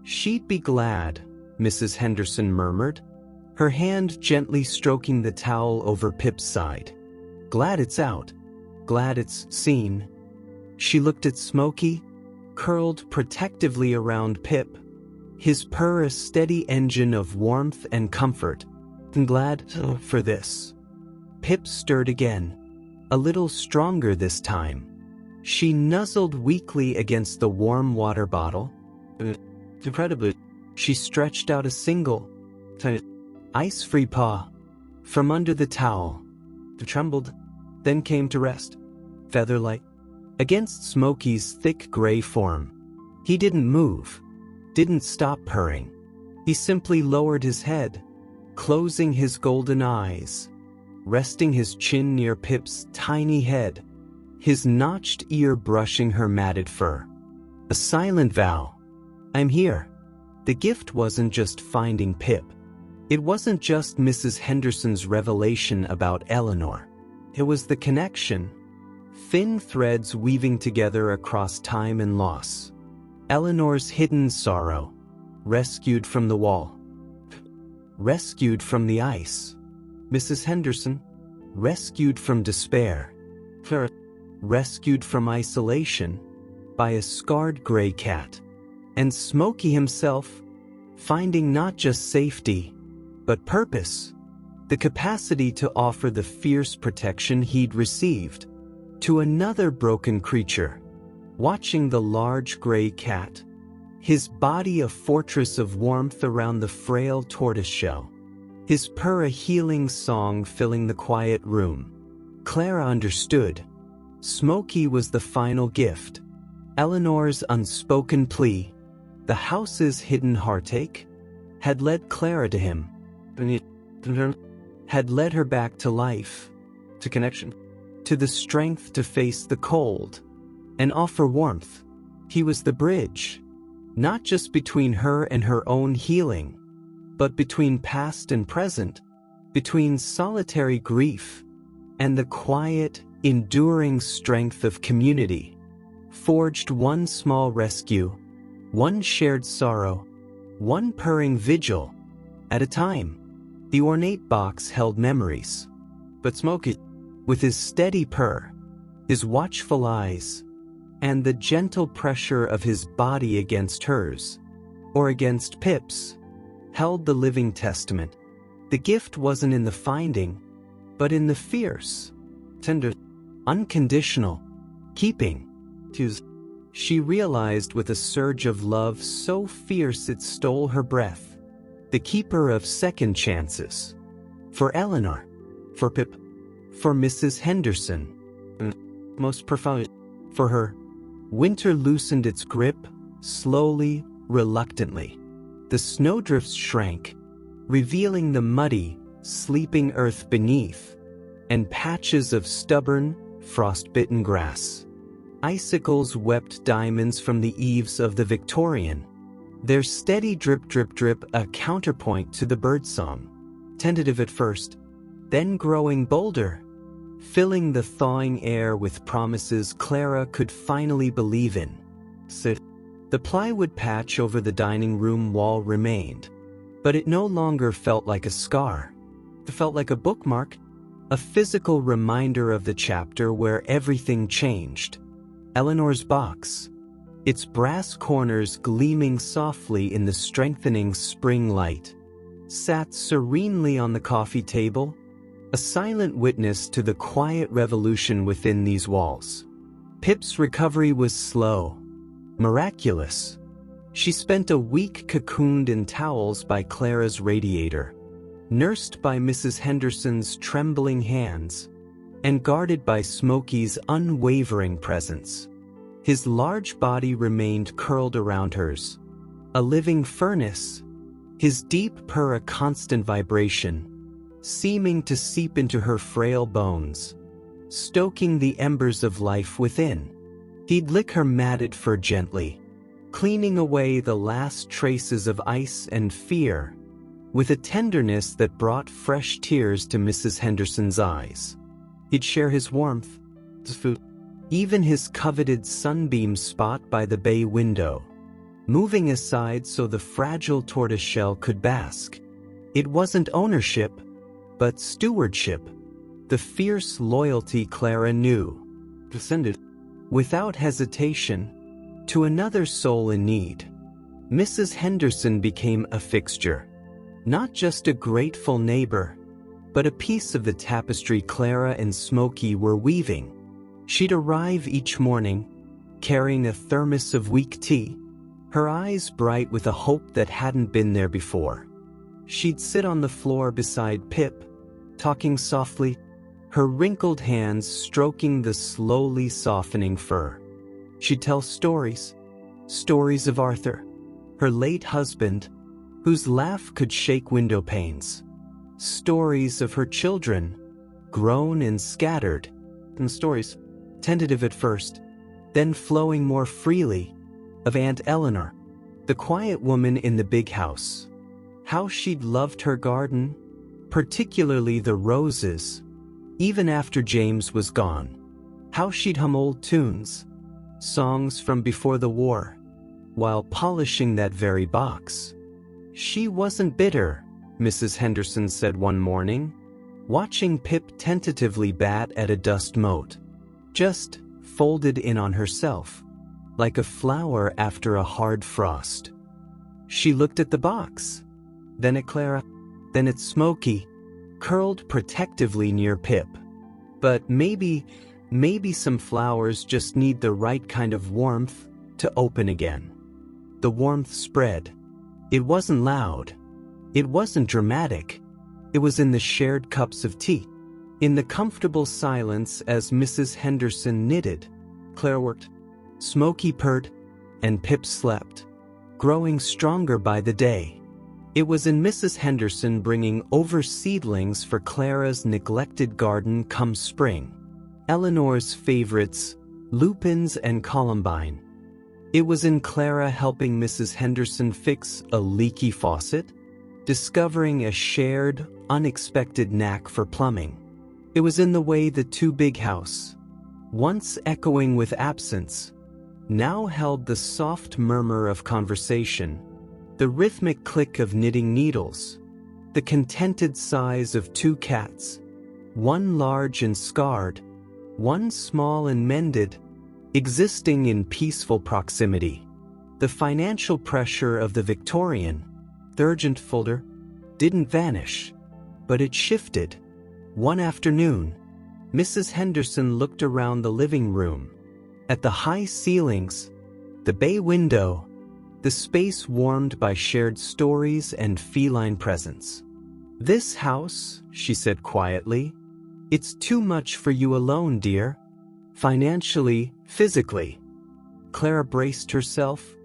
She'd be glad, Mrs. Henderson murmured, her hand gently stroking the towel over Pip's side. Glad it's out. Glad it's seen. She looked at Smokey, curled protectively around Pip, his purr a steady engine of warmth and comfort. I'm glad for this. Pip stirred again, a little stronger this time. She nuzzled weakly against the warm water bottle. Incredibly, she stretched out a single, ice-free paw from under the towel. It trembled, then came to rest, feather-light, against Smokey's thick gray form. He didn't move, didn't stop purring. He simply lowered his head, closing his golden eyes, resting his chin near Pip's tiny head, his notched ear brushing her matted fur. A silent vow. I'm here. The gift wasn't just finding Pip. It wasn't just Mrs. Henderson's revelation about Eleanor. It was the connection, thin threads weaving together across time and loss. Eleanor's hidden sorrow, rescued from the wall, rescued from the ice. Mrs. Henderson, rescued from despair. Clara, rescued from isolation by a scarred gray cat. And Smokey himself, finding not just safety, but purpose, the capacity to offer the fierce protection he'd received to another broken creature. Watching the large gray cat, his body a fortress of warmth around the frail tortoiseshell, his purr a healing song filling the quiet room. Clara understood. Smokey was the final gift. Eleanor's unspoken plea, the house's hidden heartache, had led Clara to him, had led her back to life, to connection, to the strength to face the cold and offer warmth. He was the bridge, not just between her and her own healing, but between past and present, between solitary grief and the quiet, enduring strength of community. Forged one small rescue, one shared sorrow, one purring vigil at a time. The ornate box held memories, but Smokey, with his steady purr, his watchful eyes, and the gentle pressure of his body against hers, or against Pip's, held the living testament. The gift wasn't in the finding, but in the fierce, tender, unconditional keeping. She realized with a surge of love so fierce it stole her breath. The keeper of second chances. For Eleanor. For Pip. For Mrs. Henderson. And most profound, for her. Winter loosened its grip, slowly, reluctantly. The snowdrifts shrank, revealing the muddy, sleeping earth beneath, and patches of stubborn, frost-bitten grass. Icicles wept diamonds from the eaves of the Victorian, their steady drip drip drip a counterpoint to the birdsong, tentative at first, then growing bolder, filling the thawing air with promises Clara could finally believe in. The plywood patch over the dining room wall remained, but it no longer felt like a scar. It felt like a bookmark, a physical reminder of the chapter where everything changed. Eleanor's box, its brass corners gleaming softly in the strengthening spring light, sat serenely on the coffee table, a silent witness to the quiet revolution within these walls. Pip's recovery was slow, miraculous. She spent a week cocooned in towels by Clara's radiator, nursed by Mrs. Henderson's trembling hands, and guarded by Smokey's unwavering presence. His large body remained curled around hers, a living furnace, his deep purr a constant vibration, seeming to seep into her frail bones, stoking the embers of life within. He'd lick her matted fur gently, cleaning away the last traces of ice and fear, with a tenderness that brought fresh tears to Mrs. Henderson's eyes. He'd share his warmth, his food, even his coveted sunbeam spot by the bay window, moving aside so the fragile tortoiseshell could bask. It wasn't ownership, but stewardship, the fierce loyalty Clara knew, descended, without hesitation, to another soul in need. Mrs. Henderson became a fixture, not just a grateful neighbor, but a piece of the tapestry Clara and Smokey were weaving. She'd arrive each morning, carrying a thermos of weak tea, her eyes bright with a hope that hadn't been there before. She'd sit on the floor beside Pip, talking softly, her wrinkled hands stroking the slowly softening fur. She'd tell stories of Arthur, her late husband, whose laugh could shake window panes. Stories of her children, grown and scattered, and stories, tentative at first, then flowing more freely, of Aunt Eleanor, the quiet woman in the big house. How she'd loved her garden, particularly the roses, even after James was gone. How she'd hum old tunes, songs from before the war, while polishing that very box. She wasn't bitter, Mrs. Henderson said one morning, watching Pip tentatively bat at a dust mote, just folded in on herself, like a flower after a hard frost. She looked at the box, then at Clara, then at Smokey, curled protectively near Pip. But maybe some flowers just need the right kind of warmth to open again. The warmth spread. It wasn't loud. It wasn't dramatic. It was in the shared cups of tea, in the comfortable silence as Mrs. Henderson knitted, Clara worked, Smokey purred, and Pip slept, growing stronger by the day. It was in Mrs. Henderson bringing over seedlings for Clara's neglected garden come spring, Eleanor's favorites, lupins and columbine. It was in Clara helping Mrs. Henderson fix a leaky faucet, discovering a shared, unexpected knack for plumbing. It was in the way the two big house, once echoing with absence, now held the soft murmur of conversation, the rhythmic click of knitting needles, the contented sighs of two cats, one large and scarred, one small and mended, existing in peaceful proximity. The financial pressure of the Victorian, the urgent folder, didn't vanish, but it shifted. One afternoon, Mrs. Henderson looked around the living room, at the high ceilings, the bay window, the space warmed by shared stories and feline presence. "This house," she said quietly, "it's too much for you alone, dear. Financially, physically." Clara braced herself,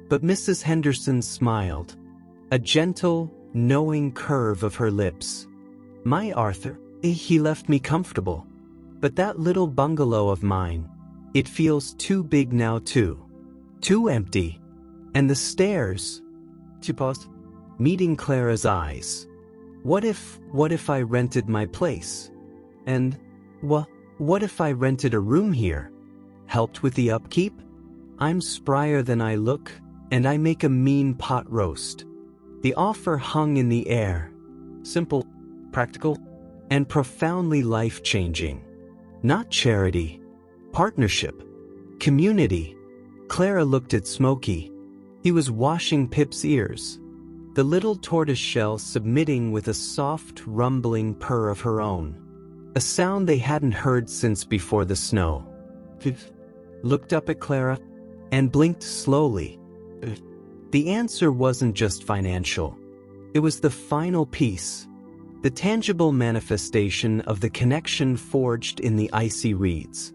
but Mrs. Henderson smiled, a gentle, knowing curve of her lips. "My Arthur, he left me comfortable. But that little bungalow of mine, it feels too big now too. Too empty. And the stairs." She paused, meeting Clara's eyes. What if I rented my place? And, what if I rented a room here? Helped with the upkeep? I'm sprier than I look, and I make a mean pot roast. The offer hung in the air. Simple, practical, and profoundly life-changing. Not charity. Partnership. Community. Clara looked at Smokey. He was washing Pip's ears, the little tortoiseshell submitting with a soft, rumbling purr of her own, a sound they hadn't heard since before the snow. looked up at Clara, and blinked slowly. The answer wasn't just financial. It was the final piece, the tangible manifestation of the connection forged in the icy reeds,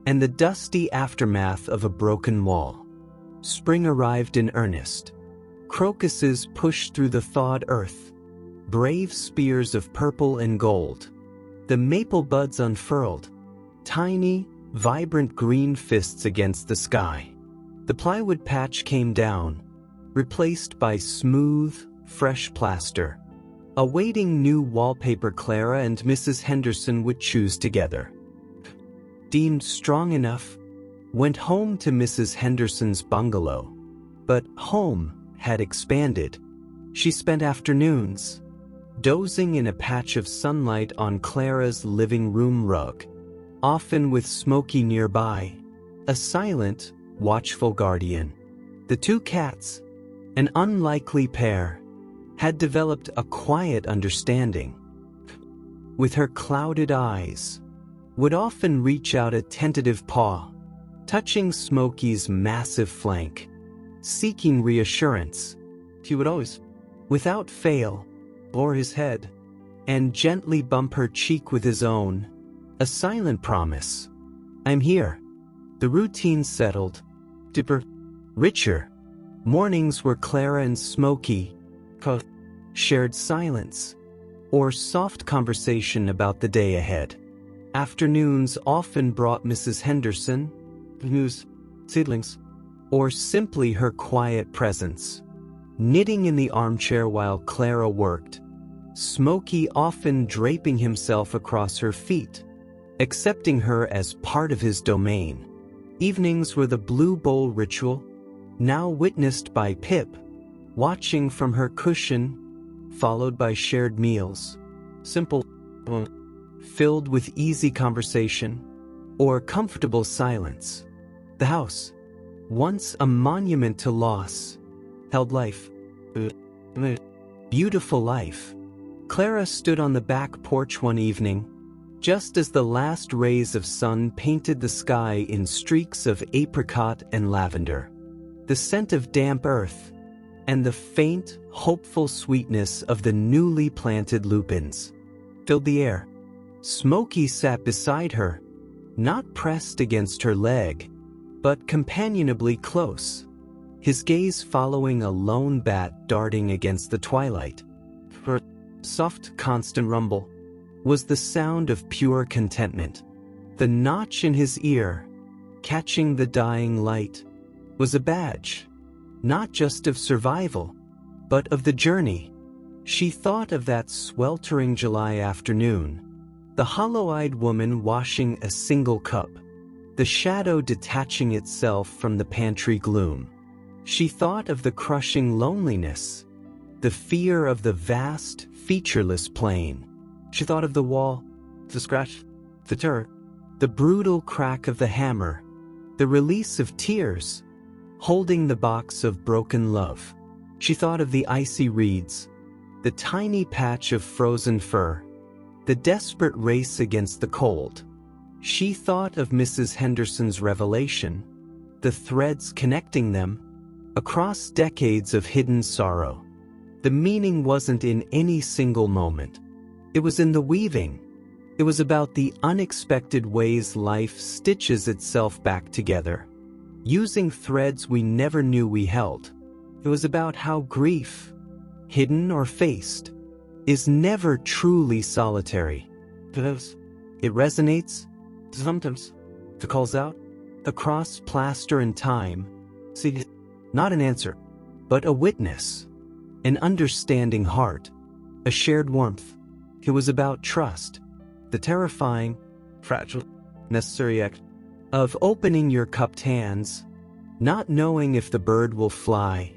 and the dusty aftermath of a broken wall. Spring arrived in earnest. Crocuses pushed through the thawed earth, brave spears of purple and gold. The maple buds unfurled, tiny, vibrant green fists against the sky. The plywood patch came down, replaced by smooth, fresh plaster, awaiting new wallpaper Clara and Mrs. Henderson would choose together. Deemed strong enough, went home to Mrs. Henderson's bungalow. But home had expanded. She spent afternoons dozing in a patch of sunlight on Clara's living room rug, often with Smokey nearby, a silent, watchful guardian. The two cats, an unlikely pair, had developed a quiet understanding. With her clouded eyes, would often reach out a tentative paw, touching Smokey's massive flank, seeking reassurance. He would always, without fail, bore his head and gently bump her cheek with his own, a silent promise. I'm here. The routine settled, deeper, richer. Mornings were Clara and Smokey shared silence or soft conversation about the day ahead. Afternoons often brought Mrs. Henderson, news, seedlings, or simply her quiet presence. Knitting in the armchair while Clara worked, Smokey often draping himself across her feet, accepting her as part of his domain. Evenings were the blue bowl ritual, now witnessed by Pip, watching from her cushion, followed by shared meals, simple, filled with easy conversation, or comfortable silence. The house, once a monument to loss, held life. Beautiful life. Clara stood on the back porch one evening, just as the last rays of sun painted the sky in streaks of apricot and lavender. The scent of damp earth, and the faint, hopeful sweetness of the newly planted lupins filled the air. Smokey sat beside her, not pressed against her leg, but companionably close, his gaze following a lone bat darting against the twilight. Her soft, constant rumble was the sound of pure contentment. The notch in his ear, catching the dying light, was a badge, not just of survival, but of the journey. She thought of that sweltering July afternoon, the hollow-eyed woman washing a single cup, the shadow detaching itself from the pantry gloom. She thought of the crushing loneliness, the fear of the vast, featureless plain. She thought of the wall, the scratch, the tear, the brutal crack of the hammer, the release of tears, holding the box of broken love. She thought of the icy reeds, the tiny patch of frozen fur, the desperate race against the cold. She thought of Mrs. Henderson's revelation, the threads connecting them, across decades of hidden sorrow. The meaning wasn't in any single moment. It was in the weaving. It was about the unexpected ways life stitches itself back together, using threads we never knew we held. It was about how grief, hidden or faced, is never truly solitary. It resonates, sometimes, it calls out, across plaster and time. See, not an answer, but a witness, an understanding heart, a shared warmth. It was about trust, the terrifying, fragile, necessary act of opening your cupped hands, not knowing if the bird will fly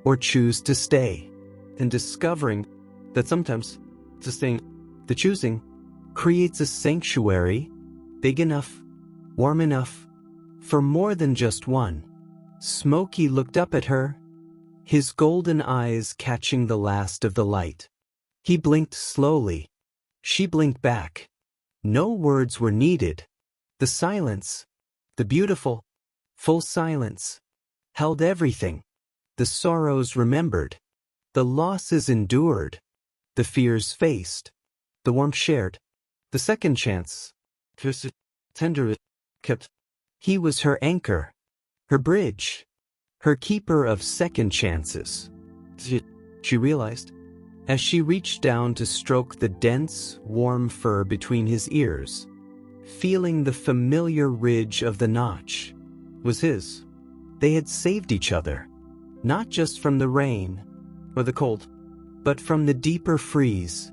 or choose to stay, and discovering that sometimes the choosing creates a sanctuary big enough, warm enough, for more than just one. Smokey looked up at her, his golden eyes catching the last of the light. He blinked slowly. She blinked back. No words were needed. The silence, the beautiful, Full silence. Held everything. The sorrows remembered. The losses endured. The fears faced. The warmth shared. The second chance. Tender kept. He was her anchor. Her bridge. Her keeper of second chances. She realized, as she reached down to stroke the dense, warm fur between his ears, feeling the familiar ridge of the notch was his. They had saved each other, not just from the rain or the cold, but from the deeper freeze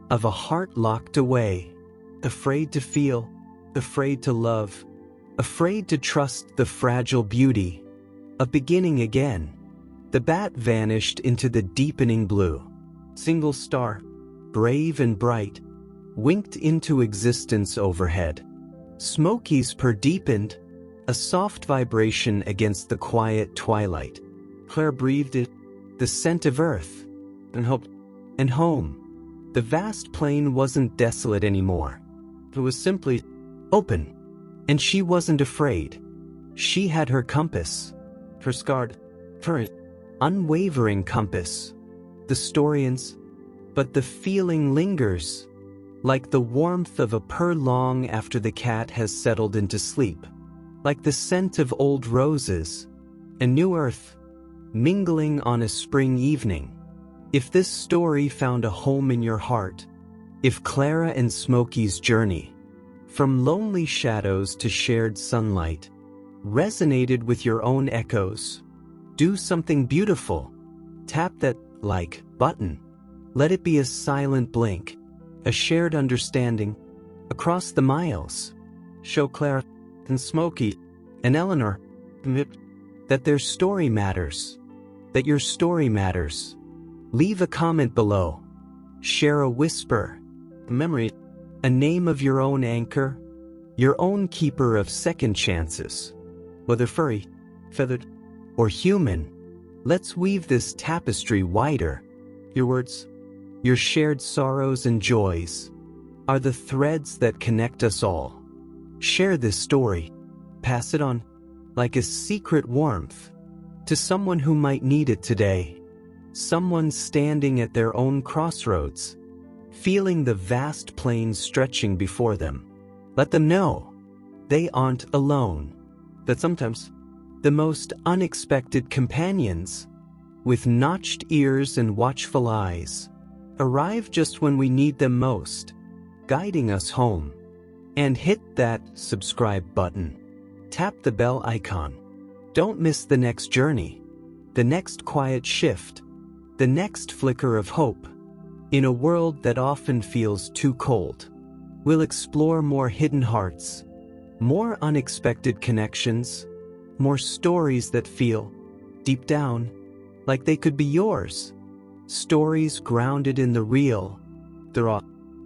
of a heart locked away, afraid to feel, afraid to love, afraid to trust the fragile beauty of beginning again. The bat vanished into the deepening blue. Single star, brave and bright, winked into existence overhead. Smoky's purr deepened, a soft vibration against the quiet twilight. Claire breathed it, the scent of earth, and hope, and home. The vast plain wasn't desolate anymore. It was simply open. And she wasn't afraid. She had her compass, her scarred, her unwavering compass. The story ends, but the feeling lingers, like the warmth of a purr long after the cat has settled into sleep, like the scent of old roses, a new earth, mingling on a spring evening. If this story found a home in your heart, if Clara and Smoky's journey, from lonely shadows to shared sunlight, resonated with your own echoes, do something beautiful. Tap that like button. Let it be a silent blink, a shared understanding across the miles. Show Clara and Smoky and Eleanor that their story matters, that your story matters. Leave a comment below. Share a whisper, a memory, a name of your own anchor, your own keeper of second chances. Whether furry, feathered, or human, let's weave this tapestry wider. Your words, your shared sorrows and joys, are the threads that connect us all. Share this story. Pass it on, like a secret warmth, to someone who might need it today. Someone standing at their own crossroads, feeling the vast plains stretching before them. Let them know they aren't alone, that sometimes the most unexpected companions, with notched ears and watchful eyes, arrive just when we need them most, guiding us home. And hit that subscribe button. Tap the bell icon. Don't miss the next journey, the next quiet shift, the next flicker of hope. In a world that often feels too cold, we'll explore more hidden hearts, more unexpected connections, more stories that feel, deep down, like they could be yours. Stories grounded in the real, the raw,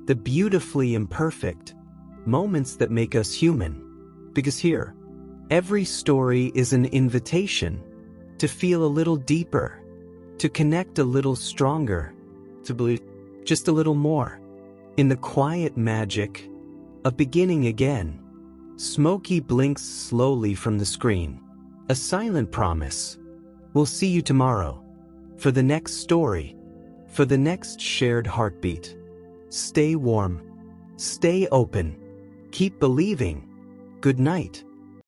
the beautifully imperfect, moments that make us human. Because here, every story is an invitation to feel a little deeper, to connect a little stronger, to believe just a little more in the quiet magic of beginning again. Smoky blinks slowly from the screen, a silent promise. We'll see you tomorrow for the next story, for the next shared heartbeat. Stay warm, stay open, keep believing. Good night.